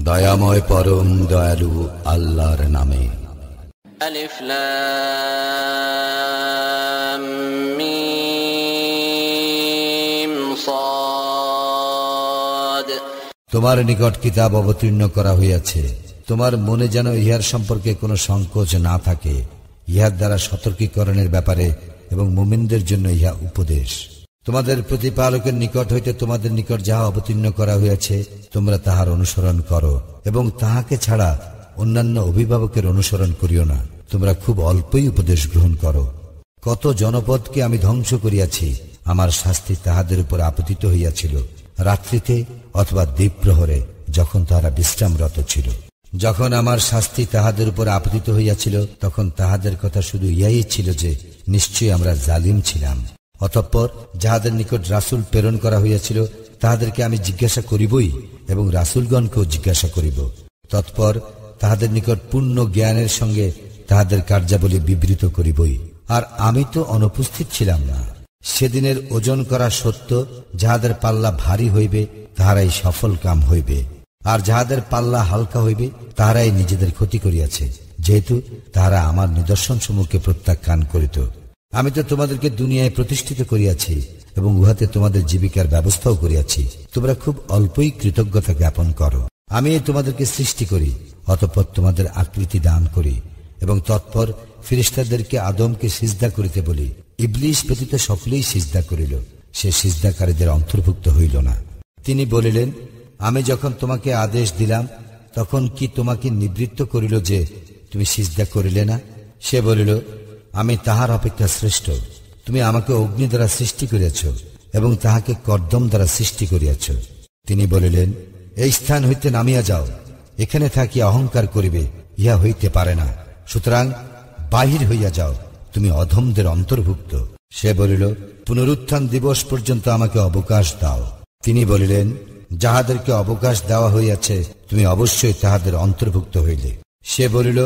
দয়াময় পরম দয়ালু আল্লাহর নামে। আলিফ লাম মিম সাদ। তোমার নিকট কিতাব অবতীর্ণ করা হইয়াছে, তোমার মনে যেন ইহার সম্পর্কে কোনো সংকোচ না থাকে। ইহার দ্বারা সতর্কীকরণের ব্যাপারে এবং মুমিনদের জন্য ইহা উপদেশ। তোমাদের প্রতিপালকের নিকট হইতে তোমাদের নিকট যাহা অবতীর্ণ করা হইয়াছে তোমরা তাহার অনুসরণ করো এবং তাহাকে ছাড়া অন্যান্য অভিভাবকের অনুসরণ করিও না। তোমরা খুব অল্পই উপদেশ গ্রহণ করো। কত জনপদকে আমি ধ্বংস করিয়াছি, আমার শাস্তি তাহাদের উপর আপতিত হইয়াছিল রাত্রিতে অথবা দ্বীপ্রহরে, যখন তাহারা বিশ্রামরত ছিল। যখন আমার শাস্তি তাহাদের উপর আপতিত হইয়াছিল তখন তাহাদের কথা শুধু ইহাই ছিল যে নিশ্চয়ই আমরা জালিম ছিলাম। অতঃপর যাহাদের নিকট রাসূল প্রেরণ করা হইয়াছিল তাহাদেরকে আমি জিজ্ঞাসা করিবই এবং রাসূলগণকেও জিজ্ঞাসা করিব। তৎপর তাহাদের নিকট পূর্ণ জ্ঞানের সঙ্গে তাহাদের কার্যাবলী বিবৃত করিবই। আর আমি তো অনুপস্থিত ছিলাম না। সেদিনের ওজন করা সত্য, যাহাদের পাল্লা ভারী হইবে তাহারাই সফল কাম হইবে, আর যাহাদের পাল্লা হালকা হইবে তাহারাই নিজেদের ক্ষতি করিয়াছে, যেহেতু তাহারা আমার নিদর্শন সমূহকে প্রত্যাখ্যান করিত। আমি তো তোমাদেরকে দুনিয়ায় প্রতিষ্ঠিত করিয়াছি এবং উহাতে তোমাদের জীবিকার ব্যবস্থাও করিয়াছি। তোমরা খুব অল্পই কৃতজ্ঞতা জ্ঞাপন করো। আমি তোমাদেরকে সৃষ্টি করি, অতঃপর তোমাদের আকৃতি দান করি এবং তৎপর ফেরেশতাদেরকে আদমকে সিজদা করিতে বলি। ইবলিস ব্যতীত সকলেই সিজদা করিল, সে সিজদাকারীদের অন্তর্ভুক্ত হইল না। তিনি বলিলেন, আমি যখন তোমাকে আদেশ দিলাম তখন কি তোমাকে নিবৃত্ত করিল যে তুমি সিজদা করিলে না? সে বলিল, আমি তাহার অপেক্ষা শ্রেষ্ঠ। তুমি আমাকে অগ্নি দ্বারা সৃষ্টি করিয়াছ এবং তাহাকে কর্দম দ্বারা সৃষ্টি করিয়াছ। তিনি বলিলেন, এই স্থান হইতে নামিয়া যাও, এখানে থাকিয়া অহংকার করিবে ইহা হইতে পারে না, সুতরাং বাহির হইয়া যাও, তুমি অধমদের অন্তর্ভুক্ত। সে বলিল, পুনরুত্থান দিবস পর্যন্ত আমাকে অবকাশ দাও। তিনি বলিলেন, যাহাদেরকে অবকাশ দেওয়া হইয়াছে তুমি অবশ্যই তাহাদের অন্তর্ভুক্ত হইলে। সে বলিল,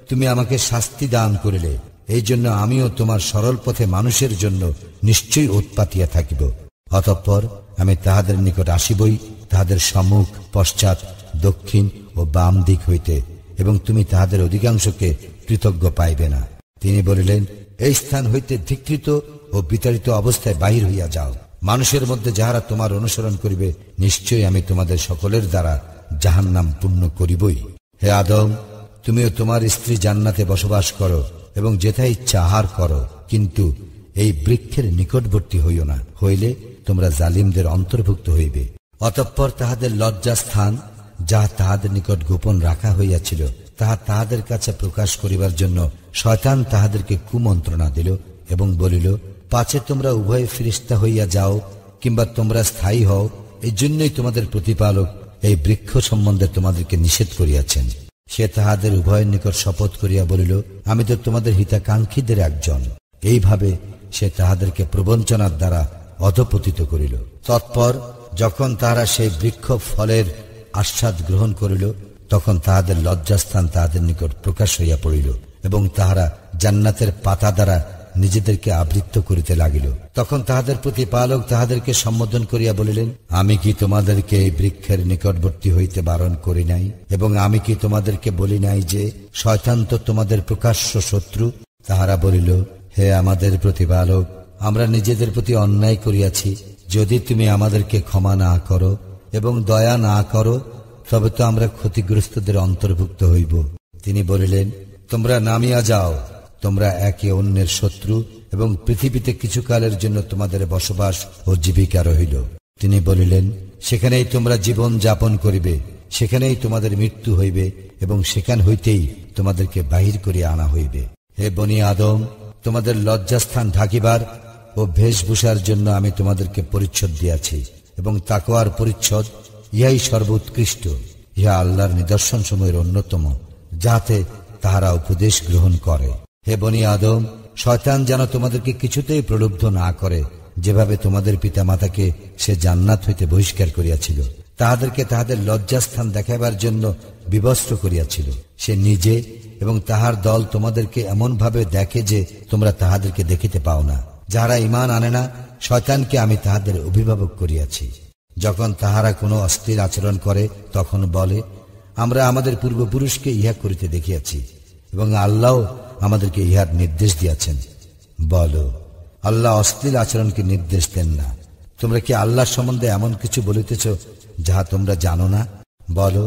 তুমি আমাকে শাস্তি দান করিলে, এই জন্য আমিও তোমার সরল পথে মানুষের জন্য নিশ্চয়ই উৎপাতিয়া থাকিব। অতঃপর আমি তাহাদের নিকট আসিবই, তাহাদের সম্মুখ, পশ্চাৎ, দক্ষিণ ও বাম দিক হইতে, এবং তুমি তাহাদের অধিকাংশকে কৃতজ্ঞ পাইবে না। তিনি বলিলেন, এই স্থান হইতে ধিক্কৃত ও বিতাড়িত অবস্থায় বাহির হইয়া যাও। মানুষের মধ্যে যাহারা তোমার অনুসরণ করিবে নিশ্চয়ই আমি তোমাদের সকলের দ্বারা জাহান্নাম পূর্ণ করিবই। হে আদম, তুমিও তোমার স্ত্রী জান্নাতে বসবাস করো এবং যেথা ইচ্ছা আহার করো, কিন্তু এই বৃক্ষের নিকটবর্তী হইও না, হইলে তোমরা জালিমদের অন্তর্ভুক্ত হইবে। অতঃপর তাহাদের লজ্জাস্থান, যাহা তাহাদের নিকট গোপন রাখা হইয়াছিল, তাহা তাহাদের কাছে প্রকাশ করিবার জন্য শয়তান তাহাদেরকে কুমন্ত্রণা দিল এবং বলিল, পাছে তোমরা উভয়ে ফিরিস্তা হইয়া যাও কিংবা তোমরা স্থায়ী হও, এই জন্যই তোমাদের প্রতিপালক এই বৃক্ষ সম্বন্ধে তোমাদেরকে নিষেধ করিয়াছেন। সে তাহাদের উভয়ের নিকট শপথ করিয়া বলিল, আমি তো তোমাদের হিতাকাঙ্ক্ষীদের একজন। এইভাবে সে তাহাদেরকে প্রবঞ্চনার দ্বারা অধপতিত করিল। তৎপর যখন তাহারা সেই বৃক্ষ ফলের আস্বাদ গ্রহণ করিল তখন তাহাদের লজ্জাস্থান তাহাদের নিকট প্রকাশ হইয়া পড়িল এবং তাহারা জান্নাতের পাতা দ্বারা নিজেদেরকে আবৃত্ত করিতে লাগিল। তখন তাহাদের প্রতিপালক তাহাদেরকে সম্বোধন করিয়া বলিলেন, আমি কি তোমাদেরকে এই বৃক্ষের নিকটবর্তী হইতে বারণ করি নাই? এবং আমি কি তোমাদেরকে বলি নাই যে শয়তান তো তোমাদের প্রকাশ্য শত্রু? তাহারা বলিল, হে আমাদের প্রতিপালক, আমরা নিজেদের প্রতি অন্যায় করিয়াছি। যদি তুমি আমাদেরকে ক্ষমা না করো এবং দয়া না করো তবে তো আমরা ক্ষতিগ্রস্তদের অন্তর্ভুক্ত হইব। তিনি বলিলেন, তোমরা নামিয়া যাও, তোমরা একে অন্যের শত্রু এবং পৃথিবীতে কিছুকালের জন্য তোমাদের বসবাস ও জীবিকা রহিল। তিনি বলিলেন, সেখানেই তোমরা জীবন যাপন করিবে, সেখানেই তোমাদের মৃত্যু হইবে এবং সেখান হইতেই তোমাদেরকে বাহির করিয়া আনা হইবে। হে বনি আদম, তোমাদের লজ্জাস্থান ঢাকিবার ও বেশভূষার জন্য আমি তোমাদেরকে পরিচ্ছদ দিয়াছি এবং তাকওয়ার পরিচ্ছদ ইহাই সর্বোৎকৃষ্ট। ইহা আল্লাহর নিদর্শন সমূহের অন্যতম, যাহাতে তাহারা উপদেশ গ্রহণ করে। হে বনি আদম, শয়তান যেন তোমাদেরকে কিছুতেই প্রলুব্ধ না করে, যেভাবে তোমাদের পিতা মাতাকে সে জান্নাত হইতে বহিষ্কার করিয়াছিল, তাহাদেরকে তাহাদের লজ্জাস্থান দেখাইবার জন্য বিবস্ত্র করিয়াছিল। সে নিজে এবং তাহার দল তোমাদেরকে এমন ভাবে দেখে যে তোমরা তাহাদেরকে দেখিতে পাও না। যাহারা ঈমান আনে না, শয়তানকে আমি তাহাদের অভিভাবক করিয়াছি। যখন তাহারা কোনো অশ্লীল আচরণ করে তখন বলে, আমরা আমাদের পূর্বপুরুষকে ইহা করিতে দেখিয়াছি এবং আল্লাহ আমাদেরকে ইহার নির্দেশ দিয়াছেন। বলো, আল্লাহ অশ্লীল আচরণকে নির্দেশ দেন না। তোমরা কি আল্লাহর সম্বন্ধে এমন কিছু বলিতেছ যাহা তোমরা জানো না? বলো,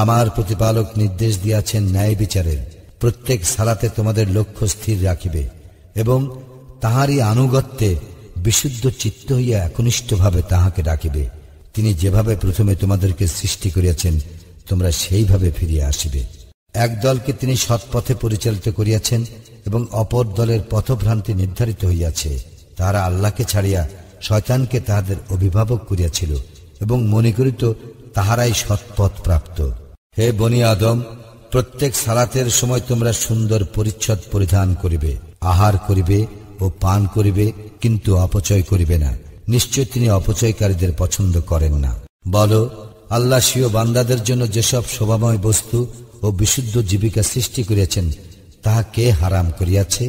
আমার প্রতিপালক নির্দেশ দিয়াছেন ন্যায় বিচারের। প্রত্যেক সালাতে তোমাদের লক্ষ্য স্থির রাখিবে এবং তাহারই আনুগত্যে বিশুদ্ধ চিত্ত হইয়া একনিষ্ঠভাবে তাহাকে ডাকিবে। তিনি যেভাবে প্রথমে তোমাদেরকে সৃষ্টি করিয়াছেন তোমরা সেইভাবে ফিরিয়া আসিবে। এক দলকে তিনি সৎপথে পরিচালিত করিয়াছেন এবং অপর দলের পথভ্রান্তি নির্ধারিত হইয়াছে। তাহারা আল্লাহকে ছাড়িয়া শয়তানকে তাহাদের অভিভাবক করিয়াছিল এবং মনে করিত তাহারাই সৎপথ প্রাপ্ত। হে বনি আদম, প্রত্যেক সালাতের সময় তোমরা সুন্দর পরিচ্ছদ পরিধান করিবে, আহার করিবে ও পান করিবে, কিন্তু অপচয় করিবে না। নিশ্চয় তিনি অপচয়কারীদের পছন্দ করেন না। বলো, আল্লাহ স্বীয় বান্দাদের জন্য যেসব শোভাময় বস্তু ও বিশুদ্ধ জীবিকা সৃষ্টি করিয়াছেন তাহা কে হারাম করিয়াছে?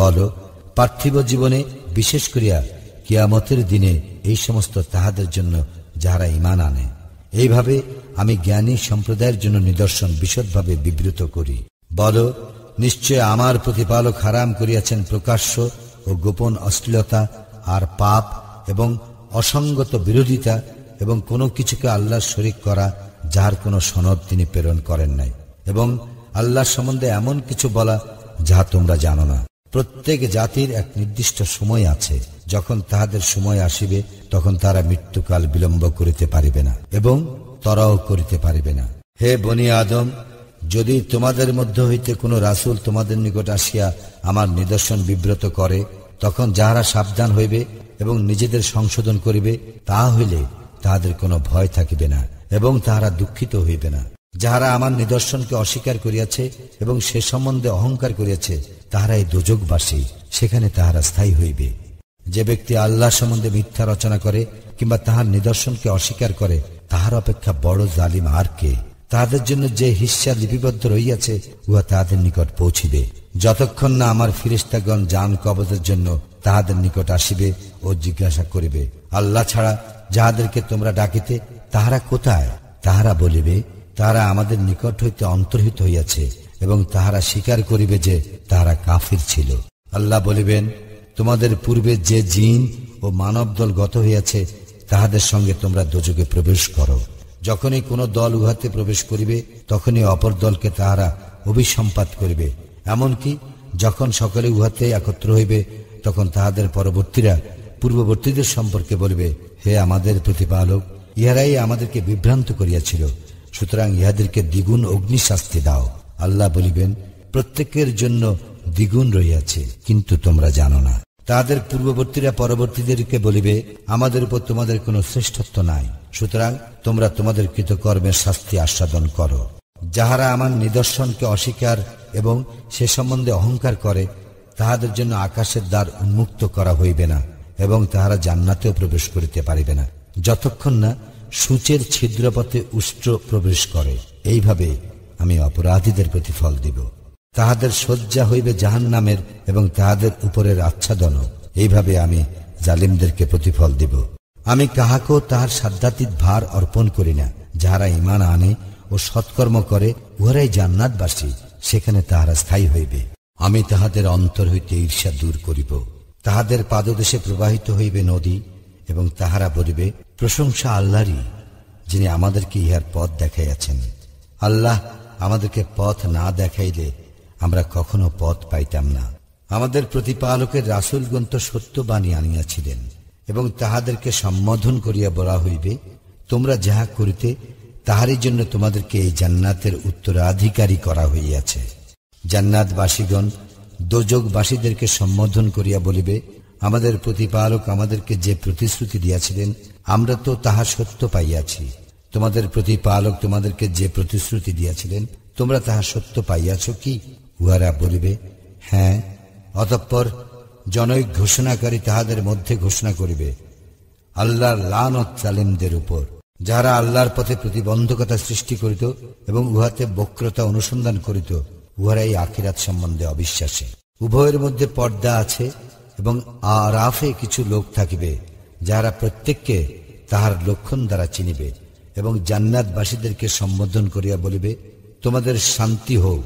বলো, পার্থিব জীবনে বিশেষ করিয়া কিয়ামতের দিনে এই সমস্ত তাহাদের জন্য যাহারা ঈমান আনে। এইভাবে আমি জ্ঞানী সম্প্রদায়ের জন্য নিদর্শন বিশদভাবে বিবৃত করি। বলো, নিশ্চয় আমার প্রতিপালক হারাম করিয়াছেন প্রকাশ্য ও গোপন অশ্লীলতা আর পাপ এবং অসঙ্গত বিরোধিতা এবং কোনো কিছুকে আল্লাহর শরীক করা যার কোনো সনদ তিনি প্রেরণ করেন নাই, এবং আল্লাহর সম্বন্ধে এমন কিছু বলা যাহা তোমরা জানো না। প্রত্যেক জাতির এক নির্দিষ্ট সময় আছে। যখন তাহাদের সময় আসিবে তখন তারা মৃত্যুকাল বিলম্ব করিতে পারিবে না এবং তরাও করিতে পারিবে না। হে বনি আদম, যদি তোমাদের মধ্য হইতে কোনো রাসূল তোমাদের নিকট আসিয়া আমার নিদর্শন বিব্রত করে, তখন যাহারা সাবধান হইবে এবং নিজেদের সংশোধন করিবে, তাহা হইলে তাহাদের কোনো ভয় থাকিবে না এবং তাহারা দুঃখিত হইবে না। যাহারা আমার নিদর্শনকে অস্বীকার করিয়াছে এবং সে সম্বন্ধে অহংকার করিয়াছে তাহারাই দোজখবাসী, সেখানে তাহারা স্থায়ী হইবে। যে ব্যক্তি আল্লাহ সম্বন্ধে মিথ্যা রচনা করে কিংবা তাহার নিদর্শনকে অস্বীকার করে, তাহার অপেক্ষা বড় জালিম আর কে? তাহাদের জন্য যে হিস্সা লিপিবদ্ধ রহিয়াছে উহা তাহাদের নিকট পৌঁছিবে, যতক্ষণ না আমার ফিরিস্তাগণ জান কবজের জন্য তাহাদের নিকট আসিবে ও জিজ্ঞাসা করিবে, আল্লাহ ছাড়া যাহাদেরকে তোমরা ডাকিতে তাহারা কোথায়? তাহারা বলিবে, তাহারা আমাদের নিকট হইতে অন্তর্হিত হইয়াছে, এবং তাহারা স্বীকার করিবে যে তাহারা কাফির ছিল। আল্লাহ বলিবেন, তোমাদের পূর্বে যে জিন ও মানব দল গত হইয়াছে তাহাদের সঙ্গে তোমরা দোজখে প্রবেশ করো। যখনই কোন দল উহাতে প্রবেশ করিবে তখনই অপর দলকে তাহারা অভিসম্পাত করিবে। এমনকি যখন সকলে উহাতে একত্র হইবে তখন তাহাদের পরবর্তীরা পূর্ববর্তীদের সম্পর্কে বলিবে, হে আমাদের প্রতিপালক, ইহারাই আমাদেরকে বিভ্রান্ত করিয়াছিল, সুতরাং ইহাদেরকে দ্বিগুণ অগ্নিশাস্তি দাও। আল্লাহ বলিবেন, প্রত্যেকের জন্য দ্বিগুণ রহিয়াছে, কিন্তু তোমরা জানো না। তাদের পূর্ববর্তীরা পরবর্তীদেরকে বলিবে, আমাদের উপর তোমাদের কোনো শ্রেষ্ঠত্ব নাই, সুতরাং তোমরা তোমাদের কৃতকর্মের শাস্তি আস্বাদন করো। যাহারা আমার নিদর্শনকে অস্বীকার এবং সে সম্বন্ধে অহংকার করে, তাহাদের জন্য আকাশের দ্বার উন্মুক্ত করা হইবে না এবং তাহারা জান্নাতেও প্রবেশ করিতে পারিবে না, যতক্ষণ না সূচের ছিদ্রপথে উষ্ট্র প্রবেশ করে। এইভাবে আমি অপরাধীদের প্রতিফল দিব। তাহাদের শয্যা হইবে জাহান্নামের এবং তাহাদের উপরের আচ্ছাদনও। এইভাবে আমি জালিমদেরকে প্রতিফল দিব। আমি কাহাকেও তাহার সাধ্যাতীত ভার অর্পণ করি না। যাহারা ঈমান আনে ও সৎকর্ম করে উহারাই জান্নাতবাসী, সেখানে তাহারা স্থায়ী হইবে। আমি তাহাদের অন্তর হইতে ঈর্ষা দূর করিব। তাহাদের পাদদেশে প্রবাহিত হইবে নদী, এবং তাহারা বলিবে, প্রশংসা আল্লাহরই, যিনি আমাদেরকে ইহার পথ দেখাইয়াছেন। আল্লাহ আমাদেরকে পথ না দেখাইলে আমরা কখনো পথ পাইতাম না। আমাদের প্রতিপালকের রাসূলগণ তো সত্যবাণী আনিয়াছিলেন, এবং তাহাদেরকে সম্বোধন করিয়া বলা হইবে, তোমরা যাহা করিতে তাহারই জন্য তোমাদেরকে এই জান্নাতের উত্তরাধিকারী করা হইয়াছে। জান্নাতবাসীগণ দোজখবাসীদেরকে সম্বোধন করিয়া বলিবে, আমাদের প্রতিপালক আমাদেরকে যে প্রতিশ্রুতি দিয়াছিলেন আমরা তো তাহা সত্য পাইয়াছি। তোমাদের প্রতিপালক তোমাদেরকে যে প্রতিশ্রুতি দিয়াছিলেন তোমরা তাহা সত্য পাইয়াছ কি? উহারা বলিবে, হ্যাঁ। অতঃপর জনৈক ঘোষণাকারী তাহাদের মধ্যে ঘোষণা করিবে, আল্লাহর লানত জালিমদের উপর। যারা আল্লাহর পথে প্রতিবন্ধকতা সৃষ্টি করিত এবং উহাতে বক্রতা অনুসন্ধান করিত, উহারাই আখিরাত সম্বন্ধে অবিশ্বাসী। উভয়ের মধ্যে পর্দা আছে এবং আরাফে কিছু লোক থাকিবে যাহারা প্রত্যেককে তাহার লক্ষণ দ্বারা চিনিবে এবং জান্নাতবাসীদেরকে সম্বোধন করিয়া বলিবে, তোমাদের শান্তি হোক।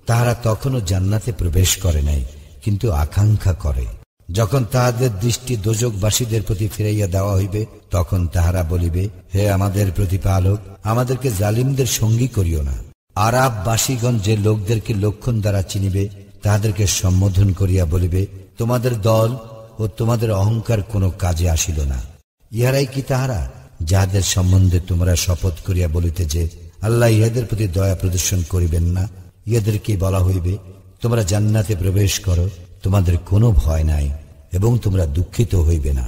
তাহারা তখনও জান্নাতে প্রবেশ করে নাই, কিন্তু আকাঙ্ক্ষা করে। যখন তাহাদের দৃষ্টি দোজখবাসীদের প্রতি ফিরাইয়া দেওয়া হইবে, তখন তাহারা বলিবে, হে আমাদের প্রতিপালক, আমাদেরকে জালিমদের সঙ্গী করিও না। আরাববাসীগণ যে লোকদেরকে লক্ষণ দ্বারা চিনিবে, তাহাদেরকে সম্বোধন করিয়া বলিবে, তোমাদের দল ও তোমাদের অহংকার কোনো কাজে আসিল না। ইহারাই কি তাহারা যাহাদের সম্বন্ধে তোমরা শপথ করিয়া বলিতে যে আল্লাহ ইহাদের প্রতি দয়া প্রদর্শন করিবেন না? ইহাদেরকে বলা হইবে, তোমরা জান্নাতে প্রবেশ করো, তোমাদের কোনো ভয় নাই এবং তোমরা দুঃখিত হইবে না।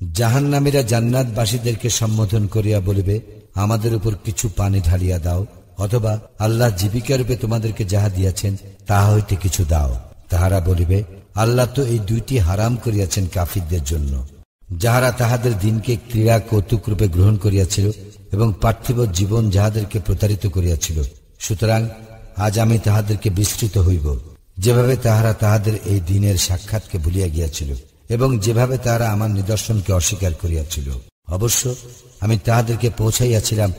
জাহান্নামীরা জান্নাতবাসীদেরকে সম্বোধন করিয়া বলিবে, আমাদের উপর কিছু পানি ঢালিয়া দাও, অথবা আল্লাহ জীবিকা রূপে তোমাদেরকে যাহা দিয়াছেন তাহা হইতে কিছু দাও। তাহারা বলিবে, আল্লাহ তো এই দুইটি হারাম করিয়াছেন কাফিরদের জন্য, যাহারা তাহাদের দিনকে ক্রীড়া কৌতুক রূপে গ্রহণ করিয়াছিল এবং পার্থিব জীবন যাহাদেরকে প্রতারিত করিয়াছিল। সুতরাং আজ আমি তাহাদেরকে বিস্তৃত হইব, যেভাবে তাহারা তাহাদের এই দিনের সাক্ষাৎকে ভুলিয়া গিয়াছিল এবং যেভাবে তাহারা আমার নিদর্শনকে অস্বীকার করিয়াছিল। অবশ্য আমি তাহাদেরকে পৌঁছাইয়াছিলাম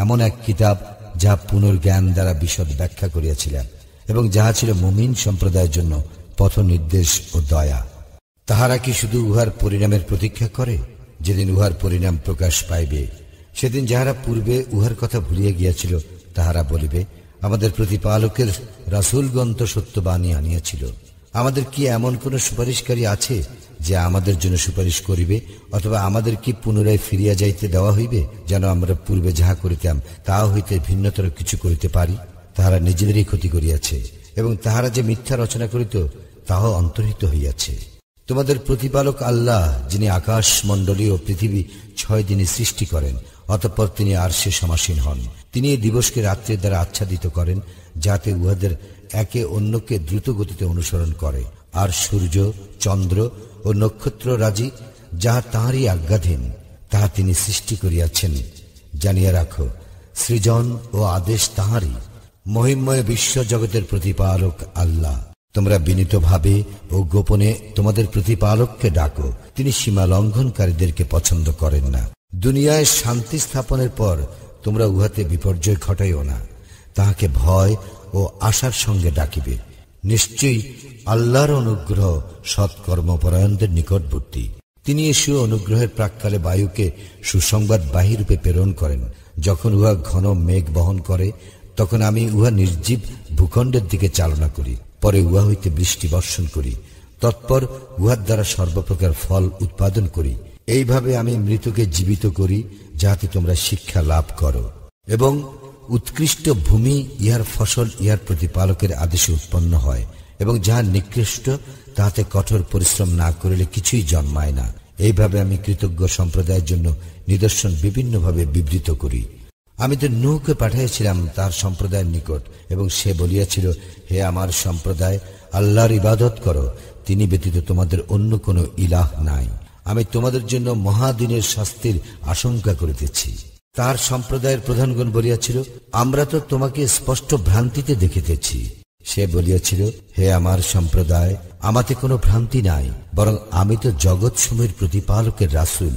এমন এক কিতাব যাহা পুনর্জ্ঞান দ্বারা বিশদ ব্যাখ্যা করিয়াছিলাম এবং যাহা ছিল মুমিন সম্প্রদায়ের জন্য পথ নির্দেশ ও দয়া। তাহারা কি শুধু উহার পরিণামের প্রতীক্ষা করে? যেদিন উহার পরিণাম প্রকাশ পাইবে, সেদিন যাহারা পূর্বে উহার কথা ভুলিয়া গিয়াছিল, তাহারা বলিবে, আমাদের প্রতিপালকের রাসূলগণ তো সত্যবাণী আনিয়াছিল। আমাদের কি এমন কোন সুপারিশকারী আছে যে আমাদের জন্য সুপারিশ করিবে? অথবা আমাদের কি পুনরায় ফিরিয়া যাইতে দেওয়া হইবে, যেন আমরা পূর্বে যাহা করিতাম তাহা হইতে ভিন্নতর কিছু করিতে পারি? তাহারা নিজেদেরই ক্ষতি করিয়াছে এবং তাহারা যে মিথ্যা রচনা করিত তাহাও অন্তর্হিত হইয়াছে। তোমাদের প্রতিপালক আল্লাহ, যিনি আকাশ মণ্ডলী ও পৃথিবী 6 দিনে সৃষ্টি করেন, অতঃপর তিনি আরশে সমাসীন হন। তিনি এই দিবসকে রাত্রির দ্বারা আচ্ছাদিত করেন, যাতে উহাদের একে অন্যকে দ্রুত গতিতে অনুসরণ করে। আর সূর্য, চন্দ্র ও নক্ষত্র রাজি, যাহা তাঁহারই আজ্ঞাধীন, তাহা তিনি সৃষ্টি করিয়াছেন। জানিয়া রাখো, সৃজন ও আদেশ তাঁহারই। মহিমময় বিশ্ব জগতের প্রতিপালক আল্লাহ। তোমরা বিনীতভাবে ও গোপনে তোমাদের প্রতিপালককে ডাকো, তিনি সীমা লঙ্ঘনকারীদেরকে পছন্দ করেন না। দুনিয়ায় শান্তি স্থাপনের পর তোমরা উহাতে বিপর্যয় ঘটাইও না। তাহাকে ভয় ও আশার সঙ্গে ডাকিবে। নিশ্চয়ই আল্লাহর অনুগ্রহ সৎকর্মপরায়ণদের নিকটবর্তী। তিনি এসে অনুগ্রহের প্রাক্কালে বায়ুকে সুসংবাদবাহী রূপে প্রেরণ করেন। যখন উহা ঘন মেঘ বহন করে, তখন আমি উহা নির্জীব ভূখণ্ডের দিকে চালনা করি। পরে উহা হইতে বৃষ্টি বর্ষণ করি। তৎপর উহার দ্বারা সর্বপ্রকার ফল উৎপাদন করি। এইভাবে আমি মৃতকে জীবিত করি, যাহাতে তোমরা শিক্ষা লাভ করো। এবং উৎকৃষ্ট ভূমি, ইহার ফসল ইহার প্রতিপালকের আদেশে উৎপন্ন হয়, এবং যাহা নিকৃষ্ট, তাহাতে কঠোর পরিশ্রম না করিলে কিছুই জন্মায় না। এইভাবে আমি কৃতজ্ঞ সম্প্রদায়ের জন্য নিদর্শন বিভিন্নভাবে বিবৃত করি। আমি তো নূহকে পাঠাইয়াছিলাম তার সম্প্রদায়ের নিকট, এবং সে বলিয়াছিল, হে আমার সম্প্রদায়, আল্লাহর ইবাদত করো, তিনি ব্যতীত তোমাদের অন্য কোনো ইলাহ নাই। আমি তোমাদের জন্য মহাদিনের শাস্তির আশঙ্কা করিতেছি। তার সম্প্রদায়ের প্রধানগণ বলিয়াছিল, আমরা তো তোমাকে স্পষ্ট ভ্রান্তিতে দেখিতেছি। সে বলিয়াছিল, হে আমার সম্প্রদায়, আমাতে কোনো ভ্রান্তি নাই, বরং আমি তো জগৎসমূহের প্রতিপালকের রাসূল।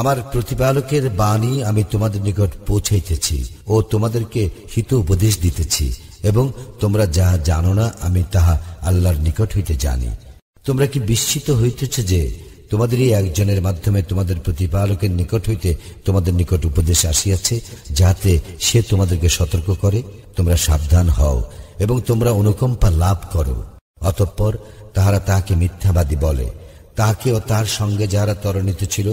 আমার প্রতিপালকের বাণী আমি তোমাদের নিকট পৌঁছাইতেছি ও তোমাদেরকে হিত উপদেশ দিতেছি, এবং তোমরা যাহা জানো না আমি তাহা আল্লাহর নিকট হইতে জানি। তোমরা কি বিস্মিত হইতেছ যে তোমাদেরই একজনের মাধ্যমে তোমাদের প্রতিপালকের নিকট হইতে তোমাদের নিকট উপদেশ আসিয়াছে, যাতে সে তোমাদেরকে সতর্ক করে? তোমরা সাবধান হও এবং তোমরা অনুকম্পা লাভ করো। অতঃপর তাহারা তাহাকে মিথ্যাবাদী বলে। তাহাকে ও তার সঙ্গে যাহারা ত্বরান্বিত ছিল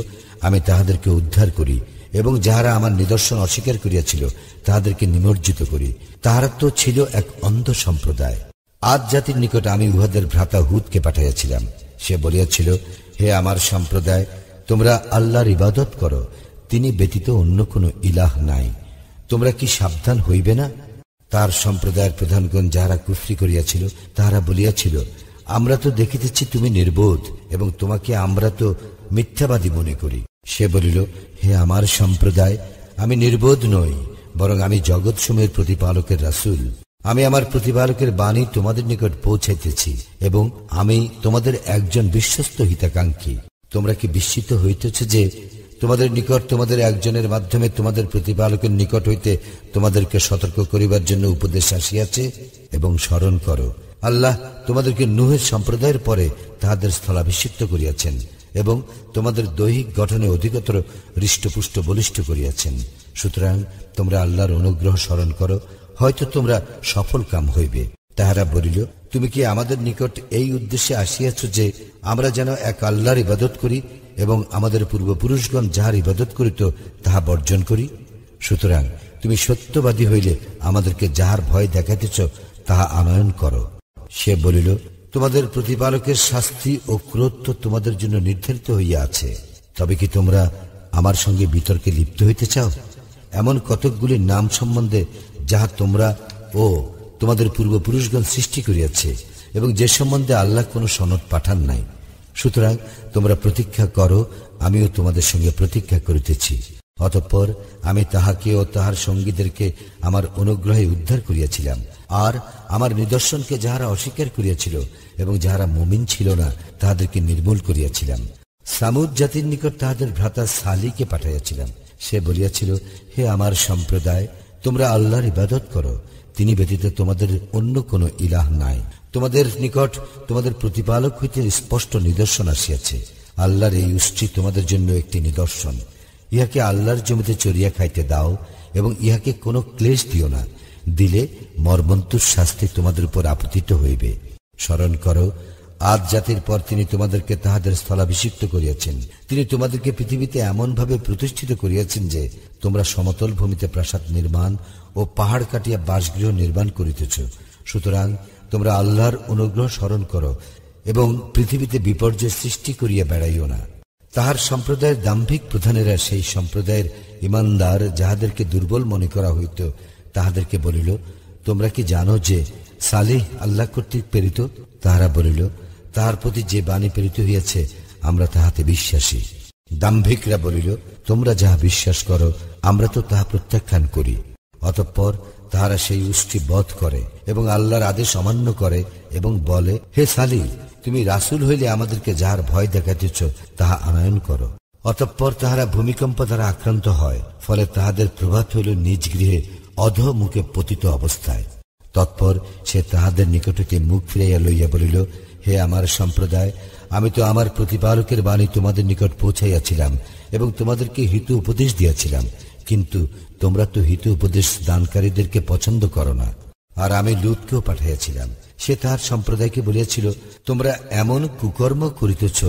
আমি তাহাদেরকে উদ্ধার করি, এবং যাহারা আমার নিদর্শন অস্বীকার করিয়াছিল তাহাদেরকে নিমজ্জিত করি। তাহারা তো ছিল এক অন্ধ সম্প্রদায়। আদ জাতির নিকট আমি উহাদের ভ্রাতা হুদকে পাঠাইয়াছিলাম। সে বলিয়াছিল, হে আমার সম্প্রদায়, তোমরা আল্লাহর ইবাদত করো, তিনি ব্যতীত অন্য কোনো ইলাহ নাই। তোমরা কি সাবধান হইবে না? তার সম্প্রদায়ের প্রধানগণ যাহারা কুফরি করিয়াছিল, তাহারা বলিয়াছিল, আমরা তো দেখিতেছি তুমি নির্বোধ, এবং তোমাকে আমরা তো মিথ্যাবাদী মনে করি। সে বলিল, হে আমার সম্প্রদায়, আমি নির্বোধ নই, বরং আমি জগৎসমূহের প্রতিপালকের রাসূল। আমি আমার প্রতিপালকের বাণী তোমাদের নিকট পৌঁছাইতেছি, এবং আমি তোমাদের একজন বিশ্বস্ত হিতাকাঙ্ক্ষী। তোমরা কি বিস্মিত হইতেছ যে তোমাদের নিকট তোমাদের একজনের মাধ্যমে তোমাদের প্রতিপালকের নিকট হইতে তোমাদেরকে সতর্ক করিবার জন্য উপদেশ আসিয়াছে, এবং স্মরণ করো আল্লাহ তোমাদেরকে নূহের সম্প্রদায়ের পরে তাহাদের স্থলাভিষিক্ত করিয়াছেন এবং তোমাদের দৈহিক গঠনে অধিকতর হৃষ্টপুষ্ট বলিষ্ঠ করিয়াছেন। সুতরাং তোমরা আল্লাহর অনুগ্রহ স্মরণ করো, হয়তো তোমরা সফল কাম হইবে। তাহারা বলিল, তুমি কি আমাদের নিকট এই উদ্দেশ্যে আসিয়াছ যে আমরা যেন এক আল্লাহর ইবাদত করি এবং আমাদের পূর্বপুরুষগণ যাহার ইবাদত করিত তাহা বর্জন করি? সুতরাং তুমি সত্যবাদী হইলে আমাদেরকে যাহার ভয় দেখাইতেছ তাহা আনয়ন করো। সে বলিল, তোমাদের প্রতিপালকের শাস্তি ও ক্রোধ তো তোমাদের জন্য নির্ধারিত হইয়া আছে, তবে কি তোমরা আমার সঙ্গে বিতর্কে লিপ্ত হইতে চাও? এমন কতকগুলি নাম সম্বন্ধে যাহা তোমরা ও তোমাদের পূর্বপুরুষগণ সৃষ্টি করিয়াছে এবং যে সম্বন্ধে আল্লাহ কোনো সনদ পাঠান নাই। সুতরাং তোমরা প্রতীক্ষা করো, আমিও তোমাদের সঙ্গে প্রতীক্ষা করিতেছি। অতঃপর আমি তাহাকে ও তাহার সঙ্গীদেরকে আমার অনুগ্রহে উদ্ধার করিয়াছিলাম, আর আমার নিদর্শনকে যাহারা অস্বীকার করিয়াছিল এবং যাহারা মুমিন ছিল না তাহাদেরকে নির্মূল করিয়াছিলাম। সামুদ জাতির নিকট তাহাদের ভ্রাতা সালিকে পাঠাইয়াছিলাম। সে বলিয়াছিল, হে আমার সম্প্রদায়, তোমরা আল্লাহর ইবাদত করো, তিনি ব্যতীত তোমাদের অন্য কোন ইলাহ নাই। তোমাদের নিকট তোমাদের প্রতিপালক হইতে স্পষ্ট নিদর্শন আসিয়াছে। আল্লাহর এই উষ্টি তোমাদের জন্য একটি নিদর্শন। ইহাকে আল্লাহর জমিতে চরিয়া খাইতে দাও এবং ইহাকে কোনো ক্লেশ দিও না, দিলে মর্মন্তুর শাস্তি তোমাদের উপর আপতিত হইবে। স্মরণ করো, আদ জাতির পর তিনি তোমাদেরকে তাহাদের স্থলাভিষিক্ত করিয়াছেন। তিনি তোমাদেরকে পৃথিবীতে এমন ভাবে প্রতিষ্ঠিত করিয়াছেন যে তোমরা সমতল ভূমিতে প্রাসাদ নির্মাণ ও পাহাড় কাটিয়া বাসগৃহ নির্মাণ করিতেছ। সুতরাং তোমরা আল্লাহর অনুগ্রহ স্মরণ করো এবং পৃথিবীতে বিপর্যয় সৃষ্টি করিয়া বেড়াইও না। তাহার সম্প্রদায়ের দাম্ভিক প্রধানেরা সেই সম্প্রদায়ের ইমানদার যাহাদেরকে দুর্বল মনে করা হইত তাহাদেরকে বলিল, তোমরা কি জানো যে সালেহ আল্লাহ কর্তৃক প্রেরিত? তাহারা বলিল, তাহার প্রতি যে বাণী প্রেরিত হইয়াছে আমরা তাহাতে বিশ্বাসী। দাম্ভিকরা বলিল, তোমরা যাহা বিশ্বাস করো আমরা তো তাহা প্রত্যাখ্যান করি। অতঃপর তাহারা সেই উষ্টি বধ করে এবং আল্লাহর আদেশ অমান্য করে এবং বলে, হে সালিহ, তুমি রাসূল হইলে আমাদেরকে যাহার ভয় দেখাইতেছ তাহা আনয়ন করো। অতঃপর তাহারা ভূমিকম্প দ্বারা আক্রান্ত হয়, ফলে তাহাদের প্রভাত হইল নিজ গৃহে অধোমুখে পতিত অবস্থায়। তৎপর সে তাহাদের নিকট হইতে মুখ ফিরাইয়া লইয়া বলিল, হে আমার সম্প্রদায়, আমি তো আমার প্রতিপালকের বাণী তোমাদের নিকট পৌঁছাইয়াছিলাম এবং তোমাদেরকে হিত উপদেশ দিয়াছিলাম, কিন্তু তোমরা তো হিত উপদেশ দানকারীদেরকে পছন্দ করো না। আর আমি লূতকেও পাঠাইয়াছিলাম। সে তাহার সম্প্রদায়কে বলিয়াছিল, তোমরা এমন কুকর্ম করিতেছ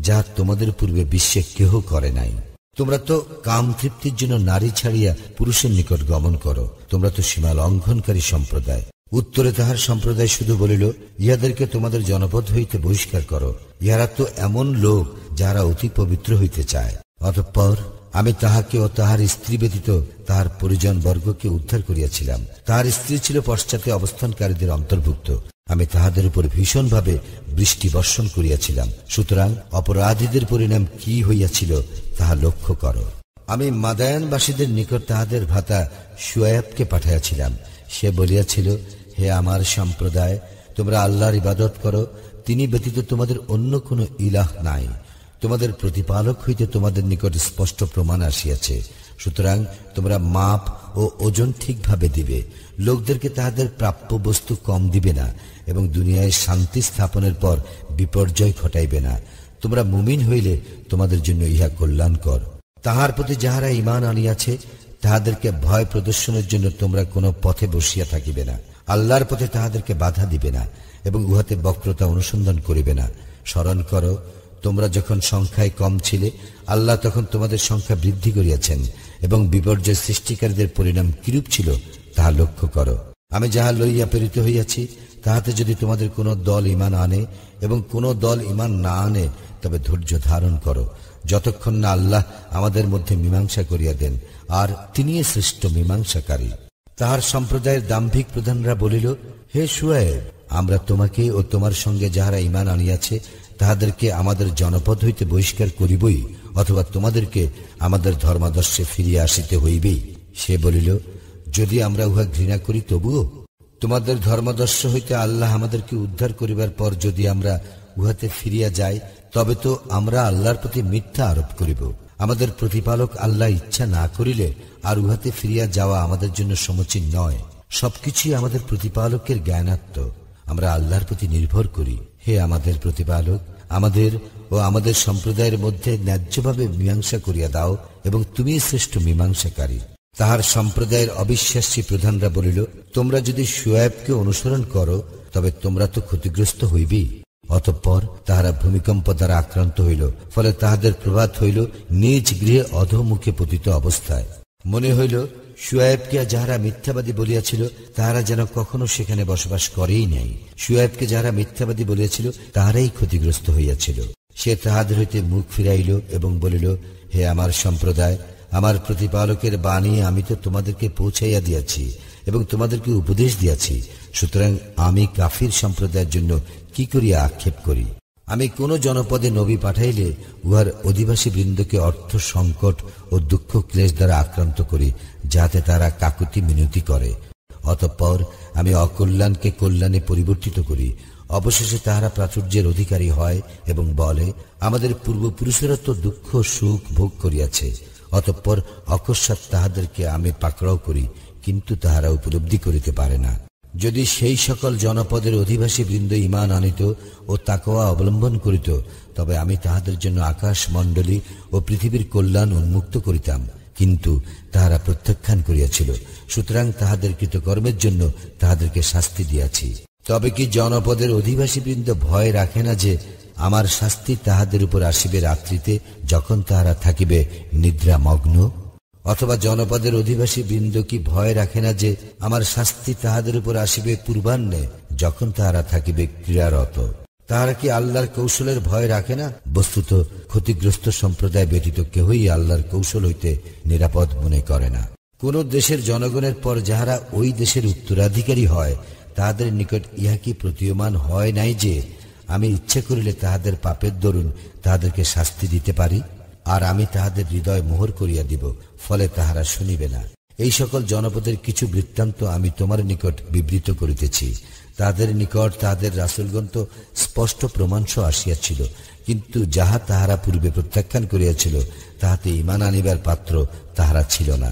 যা তোমাদের পূর্বে বিশ্বে কেহ করে নাই। তোমরা তো কাম তৃপ্তির জন্য নারী ছাড়িয়া পুরুষের নিকট গমন করো। তোমরা তো সীমা লঙ্ঘনকারী সম্প্রদায়। উত্তরে তাহার সম্প্রদায় শুধু বলিল, ইহাদেরকে তোমাদের জনপদ হইতে বহিষ্কার করো। ইহারা তো এমন লোক যারা অতি পবিত্র হইতে চায়। অতঃপর আমি তাহাকে ও তাহার স্ত্রী ব্যতীত তাহার পরিজন বর্গকে উদ্ধার করিয়াছিলাম। তাহার স্ত্রী ছিল পশ্চাতে অবস্থানকারীদের অন্তর্ভুক্ত। আমি তাহাদের উপর ভীষণভাবে বৃষ্টি বর্ষণ করিয়াছিলাম। সুতরাং অপরাধীদের পরিণাম কি হইয়াছিল তাহা লক্ষ্য করো। আমি মাদায়ানবাসীদের নিকট তাহাদের ভ্রাতা শুয়ায়বকে পাঠাইয়াছিলাম। সে বলিয়াছিল, হে আমার সম্প্রদায়, তোমরা আল্লাহর ইবাদত করো, তিনি ব্যতীত তোমাদের অন্য কোনো ইলাহ নাই। তোমাদের প্রতিপালক হইতে তোমাদের নিকট স্পষ্ট প্রমাণ আসিয়াছে। সুতরাং তোমরা মাপ ও ওজন ঠিকভাবে দিবে, লোকদেরকে তাহাদের প্রাপ্য বস্তু কম দিবে না এবং দুনিয়ায় শান্তি স্থাপনের পর বিপর্যয় ঘটাইবে না। তোমরা মুমিন হইলে তোমাদের জন্য ইহা কল্যাণকর। তাহার প্রতি যাহারা ঈমান আনিয়াছে তাহাদেরকে ভয় প্রদর্শনের জন্য তোমরা কোনো পথে বসিয়া থাকিবে না। আল্লাহর পথে তাহাদেরকে বাধা দিবে না এবং উহাতে বক্রতা অনুসন্ধান করিবে না। স্মরণ করো, তোমরা যখন সংখ্যায় কম ছিলে আল্লাহ তখন তোমাদের সংখ্যা বৃদ্ধি করিয়াছেন এবং বিপর্যয় সৃষ্টিকারীদের পরিণাম কিরূপ ছিল তাহা লক্ষ্য করো। আমি যাহা লইয়া প্রেরিত হইয়াছি তাহাতে যদি তোমাদের কোনো দল ঈমান আনে এবং কোনো দল ঈমান না আনে, তবে ধৈর্য ধারণ করো, যতক্ষণ না আল্লাহ আমাদের মধ্যে মীমাংসা করিয়া দেন, আর তিনি শ্রেষ্ঠ মীমাংসাকারী। তাহার সম্প্রদায়ের দাম্ভিক প্রধানরা বলিল, হে শুয়ায়ব, আমরা তোমাকে ও তোমার সঙ্গে যাহারা ঈমান আনিয়াছে তাহাদেরকে আমাদের জনপদ হইতে বহিষ্কার করিবই, অথবা তোমাদেরকে আমাদের ধর্মাদর্শে ফিরিয়া আসিতে হইবেই। সে বলিল, যদি আমরা উহা ঘৃণা করি তবুও? তোমাদের ধর্মাদর্শ হইতে আল্লাহ আমাদেরকে উদ্ধার করিবার পর যদি আমরা উহাতে ফিরিয়া যাই, তবে তো আমরা আল্লাহর প্রতি মিথ্যা আরোপ করিব। আমাদের প্রতিপালক আল্লাহ ইচ্ছা না করিলে আর উহাতে ফিরিয়া যাওয়া আমাদের জন্য সমীচীন নয়। সবকিছুই আমাদের প্রতিপালকের জ্ঞানাত্ম। আমরা আল্লাহর প্রতি নির্ভর করি। হে আমাদের প্রতিপালক, আমাদের ও আমাদের সম্প্রদায়ের মধ্যে ন্যায্যভাবে মীমাংসা করিয়া দাও, এবং তুমি শ্রেষ্ঠ মীমাংসাকারী। তাহার সম্প্রদায়ের অবিশ্বাসী প্রধানরা বলিল, তোমরা যদি শুয়ায়বকে অনুসরণ করো তবে তোমরা তো ক্ষতিগ্রস্ত হইবেই। অতঃপর তাহারা ভূমিকম্প দ্বারা আক্রান্ত হইল, ফলে তাহাদের প্রভাত হইল নিজ গৃহে অধোমুখে পতিত অবস্থায়। মনে হইল শুয়ায়বকে যাহারা মিথ্যাবাদী বলিয়াছিল তাহারা যেন কখনো সেখানে বসবাস করেই নাই। শুয়ায়বকে যাহারা মিথ্যাবাদী বলিয়াছিল তাহারাই ক্ষতিগ্রস্ত হইয়াছিল। সে তাহাদের হইতে মুখ ফিরাইল এবং বলিল, হে আমার সম্প্রদায়, আমার প্রতিপালকের বাণী আমি তো তোমাদেরকে পৌঁছাইয়া দিয়াছি এবং তোমাদেরকে উপদেশ দিয়াছি। সুতরাং আমি কাফির সম্প্রদায়ের জন্য কি করিয়া আক্ষেপ করি? আমি কোন জনপদে নবী পাঠাইলে উহার অধিবাসী বৃন্দকে অর্থ সংকট ও দুঃখ ক্লেশ দ্বারা আক্রান্ত করি, যাতে তারা কাকুতি মিনতি করে। অতঃপর আমি অকল্যাণকে কল্যাণে পরিবর্তিত করি। অবশেষে তাহারা প্রাচুর্যের অধিকারী হয় এবং বলে, আমাদের পূর্বপুরুষেরা তো দুঃখ সুখ ভোগ করিয়াছে। অতঃপর অকস্মাৎ তাহাদেরকে আমি পাকড়াও করি, কিন্তু তাহারা উপলব্ধি করিতে পারে না। যদি সেই সকল জনপদের অধিবাসী বৃন্দ ঈমান আনিত ও তাকওয়া অবলম্বন করিত, তবে আমি তাহাদের জন্য আকাশ মণ্ডলী ও পৃথিবীর কল্যাণ উন্মুক্ত করিতাম, কিন্তু তাহারা প্রত্যাখ্যান করিয়াছিল। সুতরাং তাহাদের কৃতকর্মের জন্য তাহাদেরকে শাস্তি দিয়াছি। তবে কি জনপদের অধিবাসী বৃন্দ ভয় রাখে না যে আমার শাস্তি তাহাদের উপর আসিবে রাত্রিতে, যখন তাহারা থাকিবে নিদ্রামগ্ন? অথবা জনপদের অধিবাসী বৃন্দ কি ভয় রাখে না যে আমার শাস্তি তাহাদের উপর আসিবে পূর্বাহ্নে, যখন তাহারা থাকিবে ক্রীড়ারত? তাহারা কি আল্লাহর কৌশলের ভয় রাখে না? বস্তুত ক্ষতিগ্রস্ত সম্প্রদায় ব্যতীত কেহই আল্লাহর কৌশল হইতে নিরাপদ মনে করে না। কোন দেশের জনগণের পর যাহারা ওই দেশের উত্তরাধিকারী হয়, তাহাদের নিকট ইহা কি প্রতীয়মান হয় নাই যে আমি ইচ্ছা করিলে তাহাদের পাপের দরুন তাহাদেরকে শাস্তি দিতে পারি, আর আমি তাহাদের হৃদয় মোহর করিয়া দিব, ফলে তাহারা শুনিবে না। এই সকল জনপদের কিছু বৃত্তান্ত আমি তোমার নিকট বিবৃত করিতেছি। তাহাদের নিকট তাহাদের রাসূলগণ তো স্পষ্ট প্রমাণসহ আসিয়াছিল, কিন্তু যাহা তাহারা পূর্বে প্রত্যাখ্যান করিয়াছিল তাহাতে ঈমান আনিবার পাত্র তাহারা ছিল না।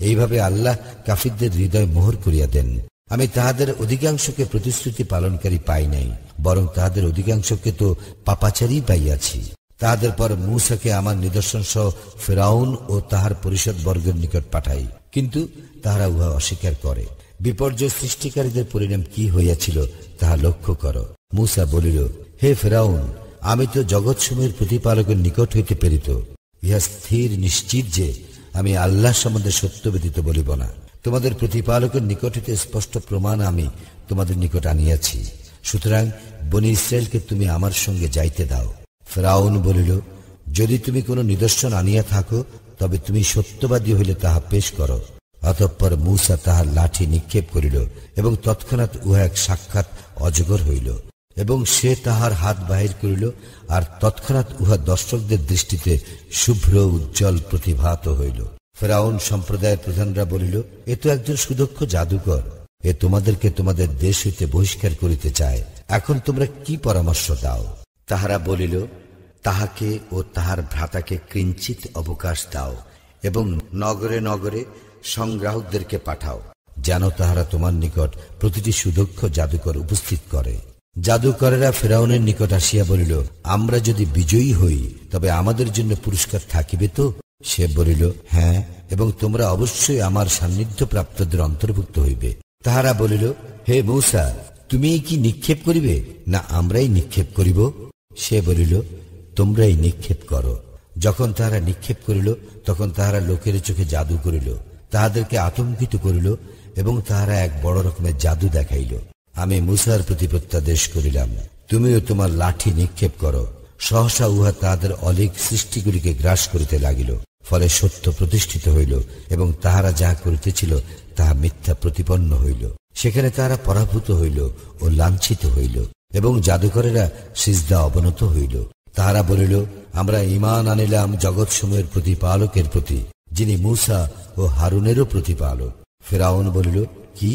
এইভাবে আল্লাহ কাফিরদের হৃদয় মোহর করিয়া দেন। আমি তাহাদের অধিকাংশকে প্রতিশ্রুতি পালনকারী পাই নাই, বরং তাহাদের অধিকাংশকে তো পাপাচারী পাইয়াছি। তাহাদের পর মূসাকে আমার নিদর্শন সহ ফিরআউন ও তাহার পরিষদ বর্গের নিকট পাঠাই, কিন্তু তাহারা উহা অস্বীকার করে। বিপর্যয় সৃষ্টিকারীদের পরিণাম কি হইয়াছিল তাহা লক্ষ্য কর। মূসা বলিল, হে ফিরআউন, আমি তো জগৎসমূহের প্রতিপালকের নিকট হইতে প্রেরিত। ইহা স্থির নিশ্চিত যে আমি আল্লাহ সম্বন্ধে সত্য ব্যতীত বলিব না। তোমাদের প্রতিপালকের নিকট হইতে স্পষ্ট প্রমাণ আমি তোমাদের নিকট আনিয়াছি। সুতরাং বনী ইসরায়েলকে তুমি আমার সঙ্গে যাইতে দাও। ফিরআউন বলিল, যদি তুমি কোন নিদর্শন আনিয়া থাকো তবে তুমি সত্যবাদী হইলে তাহা পেশ করো। অতঃপর মূসা তাহার লাঠি নিক্ষেপ করিল এবং তৎক্ষণাৎ উহা এক সাক্ষাৎ অজগর হইল, এবং সে তাহার হাত বাহির করিল, আর তৎক্ষণাৎ উহা দর্শকদের দৃষ্টিতে শুভ্র উজ্জ্বল প্রতিভাত হইল। ফিরআউন সম্প্রদায়ের প্রধানরা বলিল, এ তো একজন সুদক্ষ জাদুকর, এ তোমাদেরকে তোমাদের দেশ হইতে বহিষ্কার করিতে চায়। এখন তোমরা কি পরামর্শ দাও? তাহারা বলিল, তাহাকে ও তাহার ভ্রাতাকে কিঞ্চিত অবকাশ দাও এবং নগরে নগরে সংগ্রাহকদেরকে পাঠাও, যেন তাহারা তোমার নিকট প্রতিটি সুদক্ষ জাদুকর উপস্থিত করে। জাদুকরেরা ফিরআউনের নিকট আসিয়া বলিল, আমরা যদি বিজয়ী হই তবে আমাদের জন্য পুরস্কার থাকিবে তো? সে বলিল, হ্যাঁ, এবং তোমরা অবশ্যই আমার সান্নিধ্য প্রাপ্তদের অন্তর্ভুক্ত হইবে। তাহারা বলিল, হে মূসা, তুমি কি নিক্ষেপ করিবে, না আমরাই নিক্ষেপ করিব? সে বলিল, তোমরাই নিক্ষেপ করো। যখন তাহারা নিক্ষেপ করিল, তখন তাহারা লোকের চোখে জাদু করিল, তাহাদেরকে আতঙ্কিত করিল, এবং তাহারা এক বড় রকমের জাদু দেখাইল। আমি মূসার প্রতি প্রত্যাদেশ করিলাম, তুমিও তোমার লাঠি নিক্ষেপ করো। সহসা উহা তাহাদের অলিক সৃষ্টিগুলিকে গ্রাস করিতে লাগিল। ফলে সত্য প্রতিষ্ঠিত হইল, এবং তাহারা যাহা করিতেছিল তাহা মিথ্যা প্রতিপন্ন হইল। সেখানে তাহারা পরাভূত হইল ও লাঞ্ছিত হইল, এবং জাদুকরেরা সিজদা অবনত হইল। তাহারা বলিল, আমরা ঈমান আনিলাম জগৎসমূহের প্রতিপালকের প্রতি, যিনি মূসা ও হারুনেরও প্রতিপালক। ফিরআউন বলিল, কি,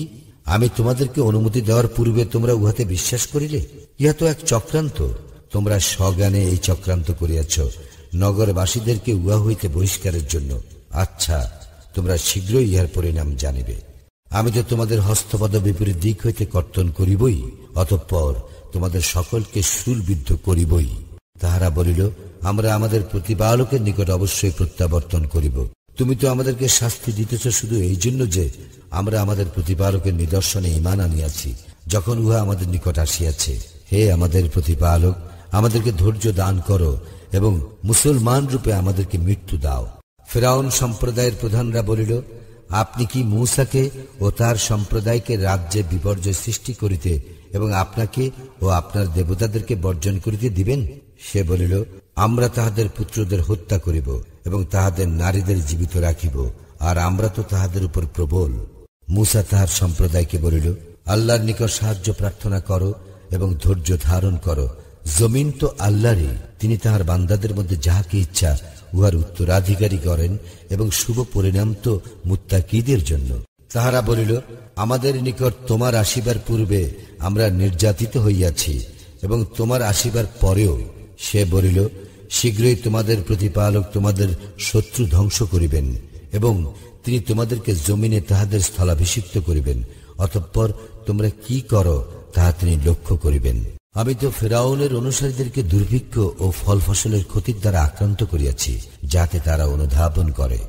আমি তোমাদেরকে অনুমতি দেওয়ার পূর্বে তোমরা উহাতে বিশ্বাস করিলে? ইহা তো এক চক্রান্ত। তোমরা সজ্ঞানে এই চক্রান্ত করিয়াছ। নগরবাসীদেরকে উহা হইতে বহিষ্কারের জন্য। আচ্ছা, তোমরা শীঘ্রই ইহার পরিণাম জানিবে। আমি তো তোমাদের হস্তপদ বিপরীত দিক হইতে কর্তন করিবই, অতঃপর তোমাদের সকলকে শূলবিদ্ধ করিবই। তাহারা বলিল, আমরা আমাদের প্রতিপালকের নিকট অবশ্যই প্রত্যাবর্তন করিব। তুমি তো আমাদেরকে শাস্তি দিতেছ শুধু এই জন্য যে আমরা আমাদের প্রতিপালকের নিদর্শনে ঈমান আনিয়াছি, যখন উহা আমাদের নিকট আসিয়াছে। হে আমাদের প্রতিপালক, আমাদেরকে ধৈর্য দান করো এবং মুসলমান রূপে আমাদেরকে মৃত্যু দাও। ফিরআউন সম্প্রদায়ের প্রধানরা বলিল, আপনি কি মূসাকে ও তার সম্প্রদায়কে রাজ্যে বিপর্যয় সৃষ্টি করিতে এবং আপনাকে ও আপনার দেবতাদেরকে বর্জন করিতে দিবেন? সে বলিল, আমরা তাহাদের পুত্রদের হত্যা করিব এবং তাহাদের নারীদের জীবিত রাখিব, আর আমরা তো তাহাদের উপর প্রবল। মূসা তাহার সম্প্রদায়কে বলিল, আল্লাহর নিকট সাহায্য প্রার্থনা করো এবং ধৈর্য ধারণ করো। জমিন তো আল্লাহরই, তিনি তাহার বান্দাদের মধ্যে যাহাকে ইচ্ছা উহার উত্তরাধিকারী করেন এবং শুভ পরিণাম তো মুত্তাকিদের জন্য। তাহারা বলিল, আমাদের নিকট তোমার আসিবার পূর্বে আমরা নির্যাতিত হইয়াছি এবং তোমার আসিবার পরেও। সে বলিল, শীঘ্রই তোমাদের প্রতিপালক তোমাদের শত্রু ধ্বংস করিবেন এবং তিনি তোমাদেরকে জমিনে তাহাদের স্থলাভিষিক্ত করিবেন, অতঃপর তোমরা কি করো তাহা তিনি লক্ষ্য করিবেন। আমি তো ফিরআউনের অনুসারীদেরকে দুর্ভিক্ষ ও ফল ফসলের ক্ষতির দ্বারা আক্রান্ত করিয়াছি, যাতে তারা অনুধাবন করে।